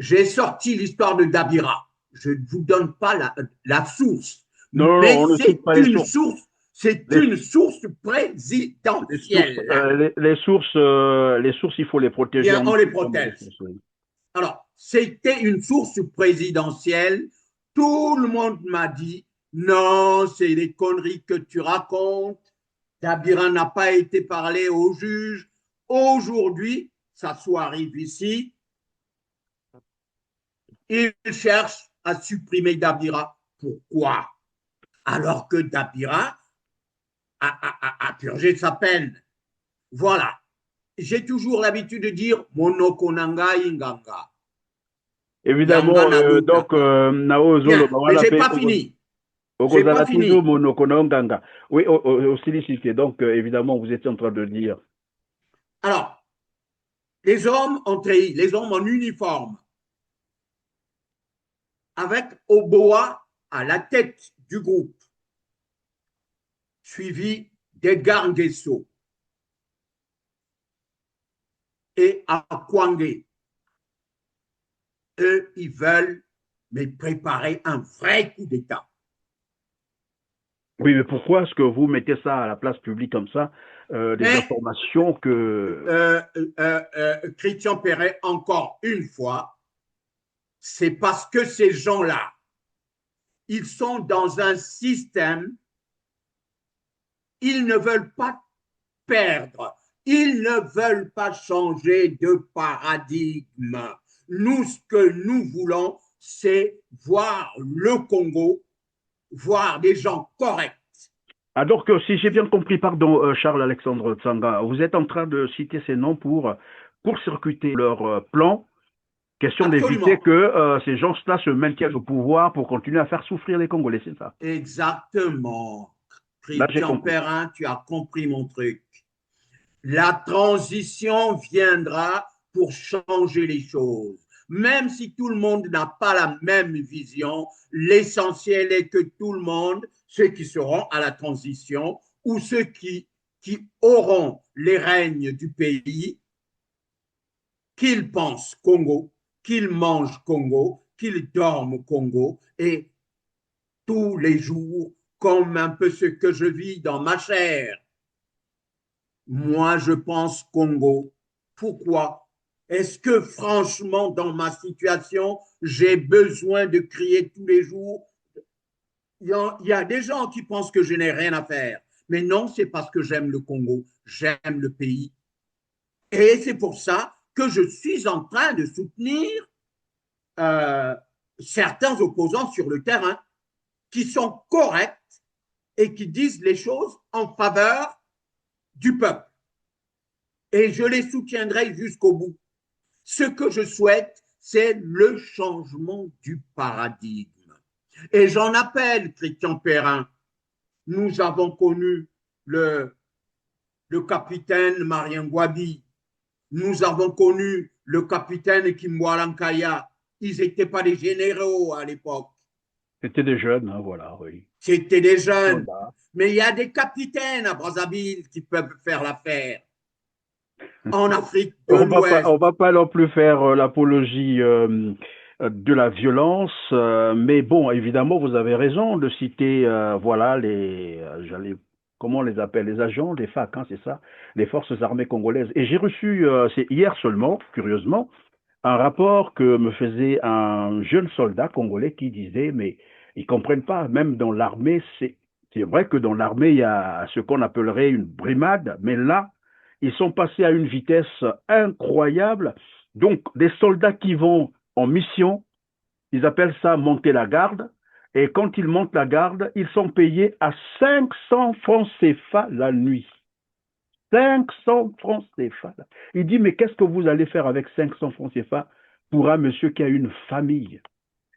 J'ai sorti l'histoire de Dabira. Je ne vous donne pas la source. Non, mais c'est une source. C'est une source présidentielle. Les sources, il faut les protéger. Bien, on les protège. Alors, c'était une source présidentielle. Tout le monde m'a dit, non, c'est des conneries que tu racontes. Dabira n'a pas été parlé au juge. Aujourd'hui, ça arrive ici. Il cherche à supprimer Dabira. Pourquoi? Alors que Dabira a purgé sa peine. Voilà. J'ai toujours l'habitude de dire Monokonanga Inganga. Évidemment, donc, mais j'ai pas fini. J'ai pas fini. Oui, au Silicité. Donc, évidemment, vous étiez en train de dire. Alors, les hommes ont trahi, les hommes en uniforme, avec Oboa à la tête du groupe, suivi d'Edgar Nguesso et Akwangé. Eux, ils veulent mais préparer un vrai coup d'État. Oui, mais pourquoi est-ce que vous mettez ça à la place publique comme ça, des informations que... Christian Perret, encore une fois, c'est parce que ces gens-là, ils sont dans un système, ils ne veulent pas perdre, ils ne veulent pas changer de paradigme. Nous, ce que nous voulons, c'est voir le Congo, voir des gens corrects. Alors que si j'ai bien compris, pardon, Charles-Alexandre Tsanga, vous êtes en train de citer ces noms pour court-circuiter leur plan, question d'éviter que ces gens-là se maintiennent au pouvoir pour continuer à faire souffrir les Congolais, c'est ça? Exactement. Christian Perrin, tu as compris mon truc. La transition viendra pour changer les choses. Même si tout le monde n'a pas la même vision, l'essentiel est que tout le monde, ceux qui seront à la transition ou ceux qui auront les règnes du pays, qu'ils pensent Congo, qu'ils mangent Congo, qu'ils dorment Congo et tous les jours, comme un peu ce que je vis dans ma chair. Moi, je pense Congo. Pourquoi? Est-ce que franchement, dans ma situation, j'ai besoin de crier tous les jours? Il y a des gens qui pensent que je n'ai rien à faire. Mais non, c'est parce que j'aime le Congo, j'aime le pays. Et c'est pour ça que je suis en train de soutenir certains opposants sur le terrain qui sont corrects et qui disent les choses en faveur du peuple. Et je les soutiendrai jusqu'au bout. Ce que je souhaite, c'est le changement du paradigme. Et j'en appelle, Christian Perrin. Nous avons connu le capitaine Marien Gwabi. Nous avons connu le capitaine Kimwalankaya. Ils n'étaient pas des généraux à l'époque. C'était des jeunes, hein, voilà, oui. C'était des jeunes. Voilà. Mais il y a des capitaines à Brazzaville qui peuvent faire l'affaire. En Afrique de l'Ouest. On ne va pas non plus faire l'apologie de la violence, mais bon, évidemment, vous avez raison de citer, voilà, comment on les appelle, les agents des FAC, hein, c'est ça, les forces armées congolaises. Et j'ai reçu, c'est hier seulement, curieusement, un rapport que me faisait un jeune soldat congolais qui disait, mais ils ne comprennent pas, même dans l'armée, c'est vrai que dans l'armée, il y a ce qu'on appellerait une brimade, mais là, ils sont passés à une vitesse incroyable. Donc, des soldats qui vont en mission, ils appellent ça monter la garde. Et quand ils montent la garde, ils sont payés à 500 francs CFA la nuit. 500 francs CFA. Il dit, mais qu'est-ce que vous allez faire avec 500 francs CFA pour un monsieur qui a une famille?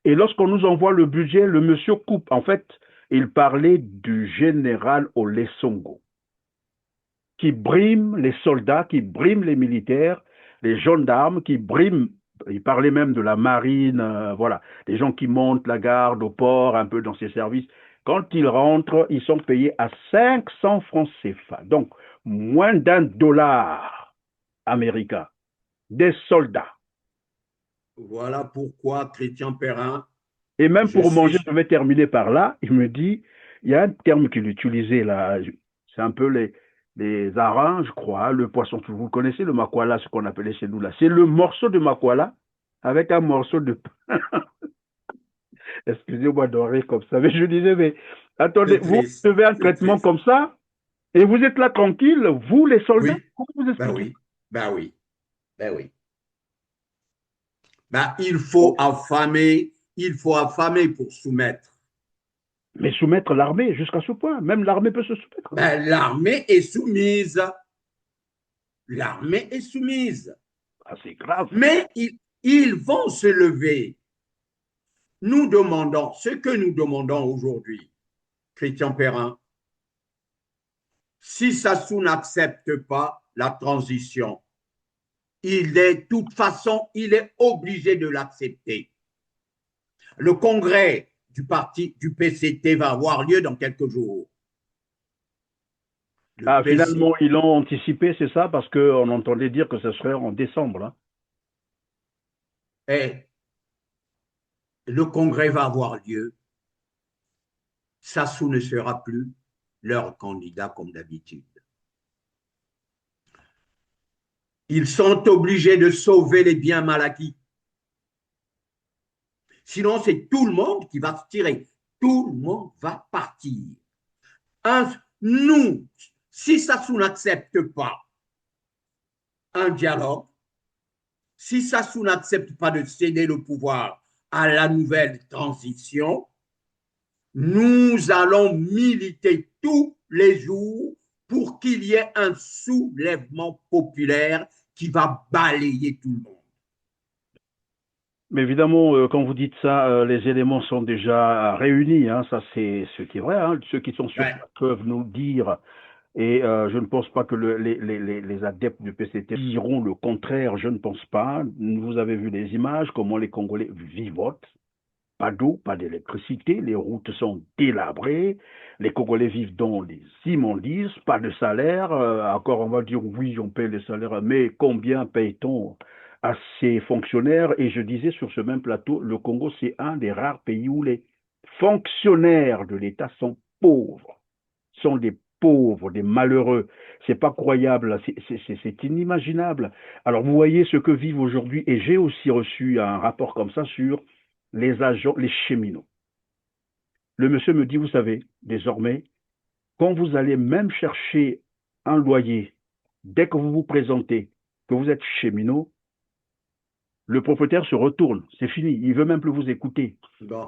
Et lorsqu'on nous envoie le budget, le monsieur coupe. En fait, il parlait du général Olesongo, qui brime les soldats, qui brime les militaires, les gendarmes, qui brime, il parlait même de la marine, voilà, les gens qui montent la garde au port, un peu dans ces services. Quand ils rentrent, ils sont payés à 500 francs CFA, donc moins $1 américain, des soldats. Voilà pourquoi Christian Perrin... Et même pour manger, je vais terminer par là, il me dit, il y a un terme qu'il utilisait là, c'est un peu les harengs, je crois, le poisson, vous connaissez le makwala, ce qu'on appelait chez nous là. C'est le morceau de makwala avec un morceau de pain. Excusez-moi de rire comme ça, mais je disais, mais attendez, vous recevez un traitement comme ça, et vous êtes là tranquille, vous les soldats, Oui. comment vous expliquez? Ben oui, ben oui, ben oui. Ben, il faut affamer pour soumettre. Mais soumettre l'armée jusqu'à ce point, même l'armée peut se soumettre. Ben, l'armée est soumise. L'armée est soumise. Ah, c'est grave. Mais ils vont se lever. Nous demandons, ce que nous demandons aujourd'hui, Christian Perrin, si Sassou n'accepte pas la transition, de toute façon, il est obligé de l'accepter. Le congrès du parti du PCT va avoir lieu dans quelques jours. Finalement, ils l'ont anticipé, c'est ça, parce qu'on entendait dire que ce serait en décembre. Hein. Et le congrès va avoir lieu. Sassou ne sera plus leur candidat comme d'habitude. Ils sont obligés de sauver les biens mal acquis. Sinon, c'est tout le monde qui va se tirer. Tout le monde va partir. Nous, si Sassou n'accepte pas un dialogue, si Sassou n'accepte pas de céder le pouvoir à la nouvelle transition, nous allons militer tous les jours pour qu'il y ait un soulèvement populaire qui va balayer tout le monde. Mais évidemment, quand vous dites ça, les éléments sont déjà réunis. Hein, ça, c'est ce qui est vrai. Hein, ceux qui sont sur place peuvent nous dire. Et je ne pense pas que les adeptes du PCT diront le contraire. Je ne pense pas. Vous avez vu les images, comment les Congolais vivotent. Pas d'eau, pas d'électricité, les routes sont délabrées, les Congolais vivent dans les immondices, pas de salaire. Encore, on va dire oui, on paye les salaires, mais combien paye-t-on à ces fonctionnaires? Et je disais sur ce même plateau, le Congo, c'est un des rares pays où les fonctionnaires de l'État sont pauvres, sont des pauvres, des malheureux. C'est pas croyable, c'est inimaginable. Alors, vous voyez ce que vivent aujourd'hui, et j'ai aussi reçu un rapport comme ça sur les agents, les cheminots. Le monsieur me dit, vous savez, désormais, quand vous allez même chercher un loyer, dès que vous vous présentez, que vous êtes cheminot, le propriétaire se retourne, c'est fini, il ne veut même plus vous écouter.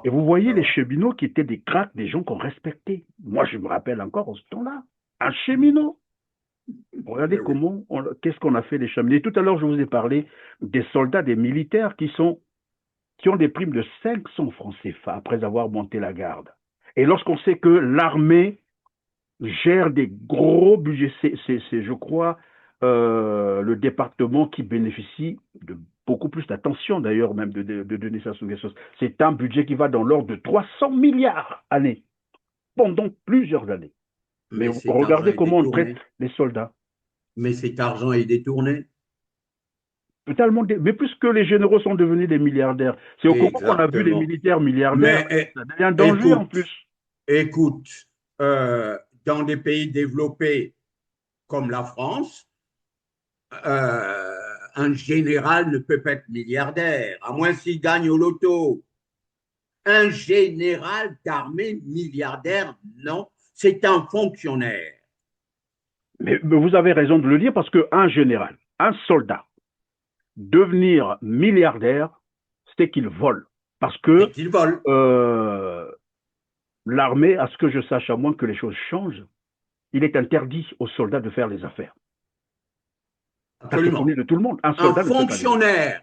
Et vous voyez les cheminots qui étaient des cracks, des gens qu'on respectait. Moi, je me rappelle encore en ce temps-là, un cheminot. Regardez qu'est-ce qu'on a fait les cheminots. Et tout à l'heure, je vous ai parlé des soldats, des militaires qui ont des primes de 500 francs CFA après avoir monté la garde. Et lorsqu'on sait que l'armée gère des gros budgets, c'est je crois, le département qui bénéficie de beaucoup plus d'attention, d'ailleurs, même de donner ça sous les choses. C'est un budget qui va dans l'ordre de 300 milliards années, pendant plusieurs années. Mais regardez comment on traite les soldats. Mais cet argent est détourné. Totalement, mais puisque les généraux sont devenus des milliardaires, c'est au Congo qu'on a vu les militaires milliardaires, ça devient un danger en plus. Écoute, dans des pays développés comme la France, un général ne peut pas être milliardaire, à moins s'il gagne au loto. Un général d'armée milliardaire, non, c'est un fonctionnaire. Mais vous avez raison de le dire parce qu'un général, un soldat, devenir milliardaire, c'est qu'il vole. Parce que l'armée, à ce que je sache, à moins que les choses changent, il est interdit aux soldats de faire les affaires. Absolument. De tout le monde. Un fonctionnaire,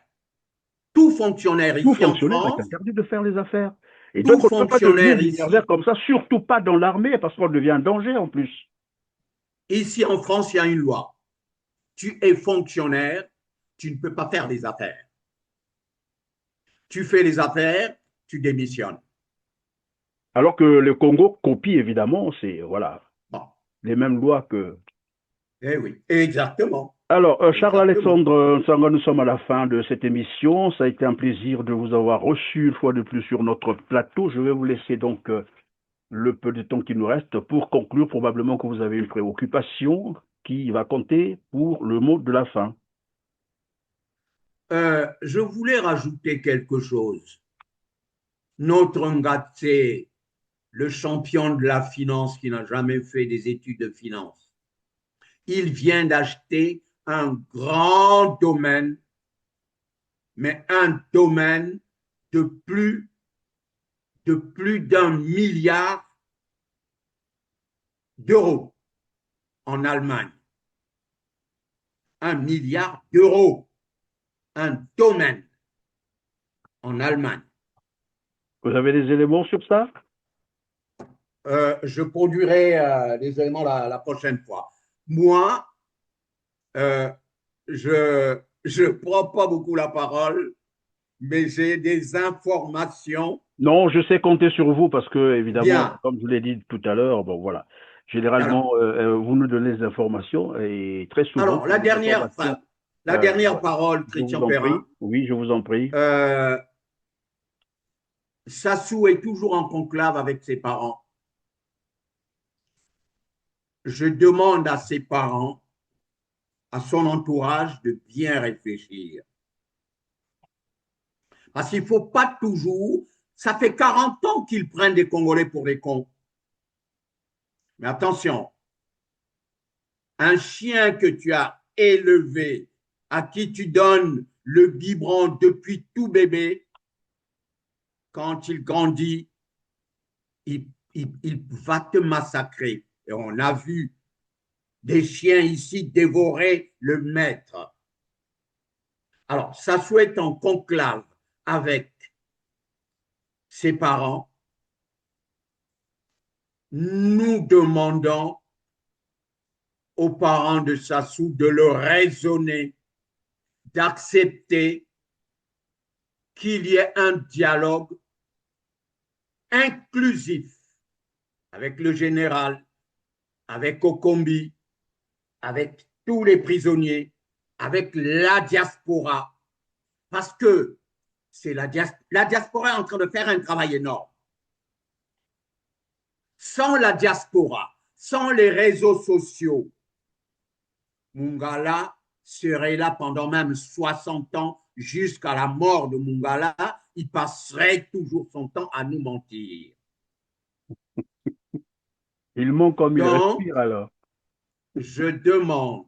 tout fonctionnaire ici en France est interdit de faire les affaires. Et donc, on ne peut pas devenir milliardaire comme ça, surtout pas dans l'armée, parce qu'on devient un danger en plus. Ici en France, il y a une loi. Tu es fonctionnaire, tu ne peux pas faire des affaires. Tu fais les affaires, tu démissionnes. Alors que le Congo copie évidemment, c'est les mêmes lois que. Eh oui, exactement. Alors, Charles-Alexandre Nsanga, nous sommes à la fin de cette émission. Ça a été un plaisir de vous avoir reçu une fois de plus sur notre plateau. Je vais vous laisser donc le peu de temps qui nous reste pour conclure. Probablement que vous avez une préoccupation qui va compter pour le mot de la fin. Je voulais rajouter quelque chose. Notre Ngatse, le champion de la finance qui n'a jamais fait des études de finance, il vient d'acheter un grand domaine, mais un domaine de plus d'1 milliard d'euros en Allemagne. 1 milliard d'euros, un domaine en Allemagne. Vous avez des éléments sur ça? Je produirai des éléments la prochaine fois. Moi, je ne prends pas beaucoup la parole, mais j'ai des informations. Non, je sais compter sur vous parce que, évidemment, Bien. comme je l'ai dit tout à l'heure, bon voilà, généralement, vous nous donnez des informations et très souvent. Alors, la dernière parole, Christian Perrin. Oui, je vous en prie. Sassou est toujours en conclave avec ses parents. Je demande à ses parents, à son entourage, de bien réfléchir. Parce qu'il ne faut pas toujours. Ça fait 40 ans qu'ils prennent des Congolais pour des cons. Mais attention, un chien que tu as élevé, à qui tu donnes le biberon depuis tout bébé, quand il grandit, il va te massacrer. Et on a vu des chiens ici dévorer le maître. Alors, ça souhaite en conclave avec ses parents. Nous demandons aux parents de Sassou de le raisonner, d'accepter qu'il y ait un dialogue inclusif avec le général, avec Okombi, avec tous les prisonniers, avec la diaspora, parce que c'est la diaspora est en train de faire un travail énorme. Sans la diaspora, sans les réseaux sociaux, Mungala serait là pendant même 60 ans, jusqu'à la mort de Mungala, il passerait toujours son temps à nous mentir. Il ment comme il respire alors. Je demande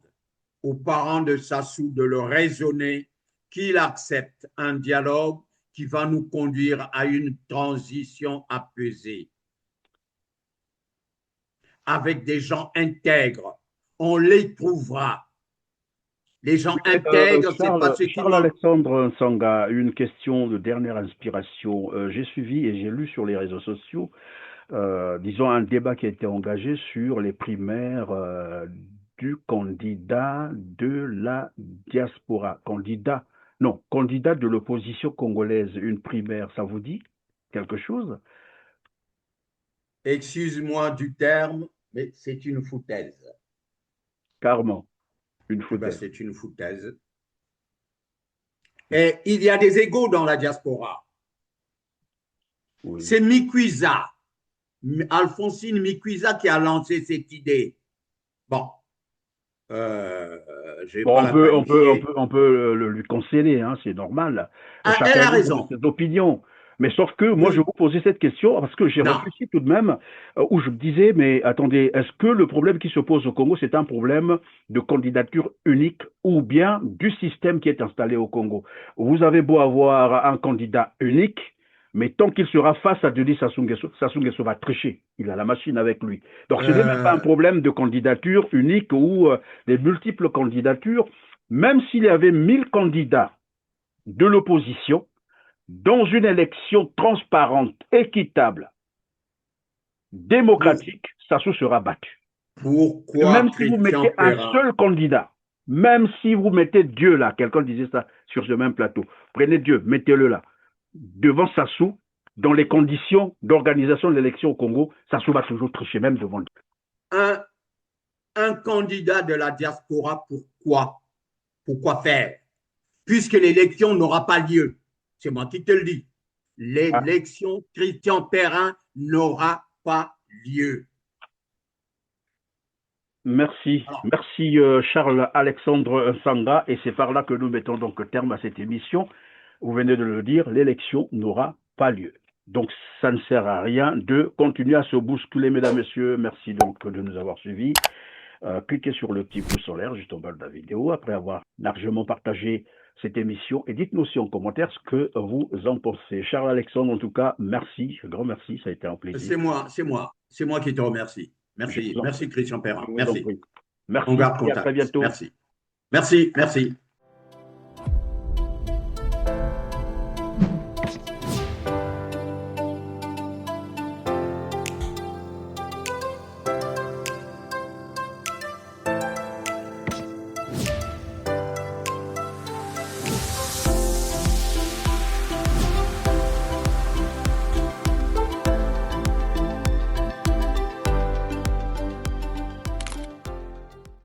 aux parents de Sassou de le raisonner, qu'il accepte un dialogue qui va nous conduire à une transition apaisée. Avec des gens intègres. On les trouvera. Les gens intègres, c'est pas ce qui... Charles-Alexandre Nsanga, une question de dernière inspiration. J'ai suivi et j'ai lu sur les réseaux sociaux, disons, un débat qui a été engagé sur les primaires du candidat de la diaspora. Candidat de l'opposition congolaise. Une primaire, ça vous dit quelque chose? Excuse-moi du terme, mais c'est une foutaise. Carrément, une foutaise. C'est une foutaise. Et il y a des égos dans la diaspora. Oui. C'est Mikwiza, Alphonsine Mikwiza qui a lancé cette idée. Bon. On peut lui conseiller, hein, c'est normal. Elle a raison. Ses opinions. Mais sauf que moi, je vous posais cette question parce que j'ai réfléchi tout de même, où je me disais, mais attendez, est-ce que le problème qui se pose au Congo, c'est un problème de candidature unique ou bien du système qui est installé au Congo? Vous avez beau avoir un candidat unique, mais tant qu'il sera face à Denis Sassou Nguesso va tricher. Il a la machine avec lui. Donc, ce n'est même pas un problème de candidature unique ou des multiples candidatures. Même s'il y avait 1000 candidats de l'opposition, dans une élection transparente, équitable, démocratique, Sassou sera battu. Pourquoi? Même si vous mettez un seul candidat, même si vous mettez Dieu là, quelqu'un disait ça sur ce même plateau, prenez Dieu, mettez-le là, devant Sassou, dans les conditions d'organisation de l'élection au Congo, Sassou va toujours tricher, même devant Dieu. Un candidat de la diaspora, pourquoi? Pourquoi faire? Puisque l'élection n'aura pas lieu. C'est moi qui te le dis. L'élection, Christian Perrin n'aura pas lieu. Merci. Alors, Merci Charles-Alexandre Sanga. Et c'est par là que nous mettons donc terme à cette émission. Vous venez de le dire, l'élection n'aura pas lieu. Donc ça ne sert à rien de continuer à se bousculer, mesdames, messieurs. Merci donc de nous avoir suivis. Cliquez sur le petit pouce en l'air juste en bas de la vidéo après avoir largement partagé cette émission et dites-nous aussi en commentaire ce que vous en pensez. Charles-Alexandre, en tout cas, merci, grand merci, ça a été un plaisir. C'est moi qui te remercie. Merci Christian Perrin. Merci. Merci, On garde et contact. à très bientôt. Merci.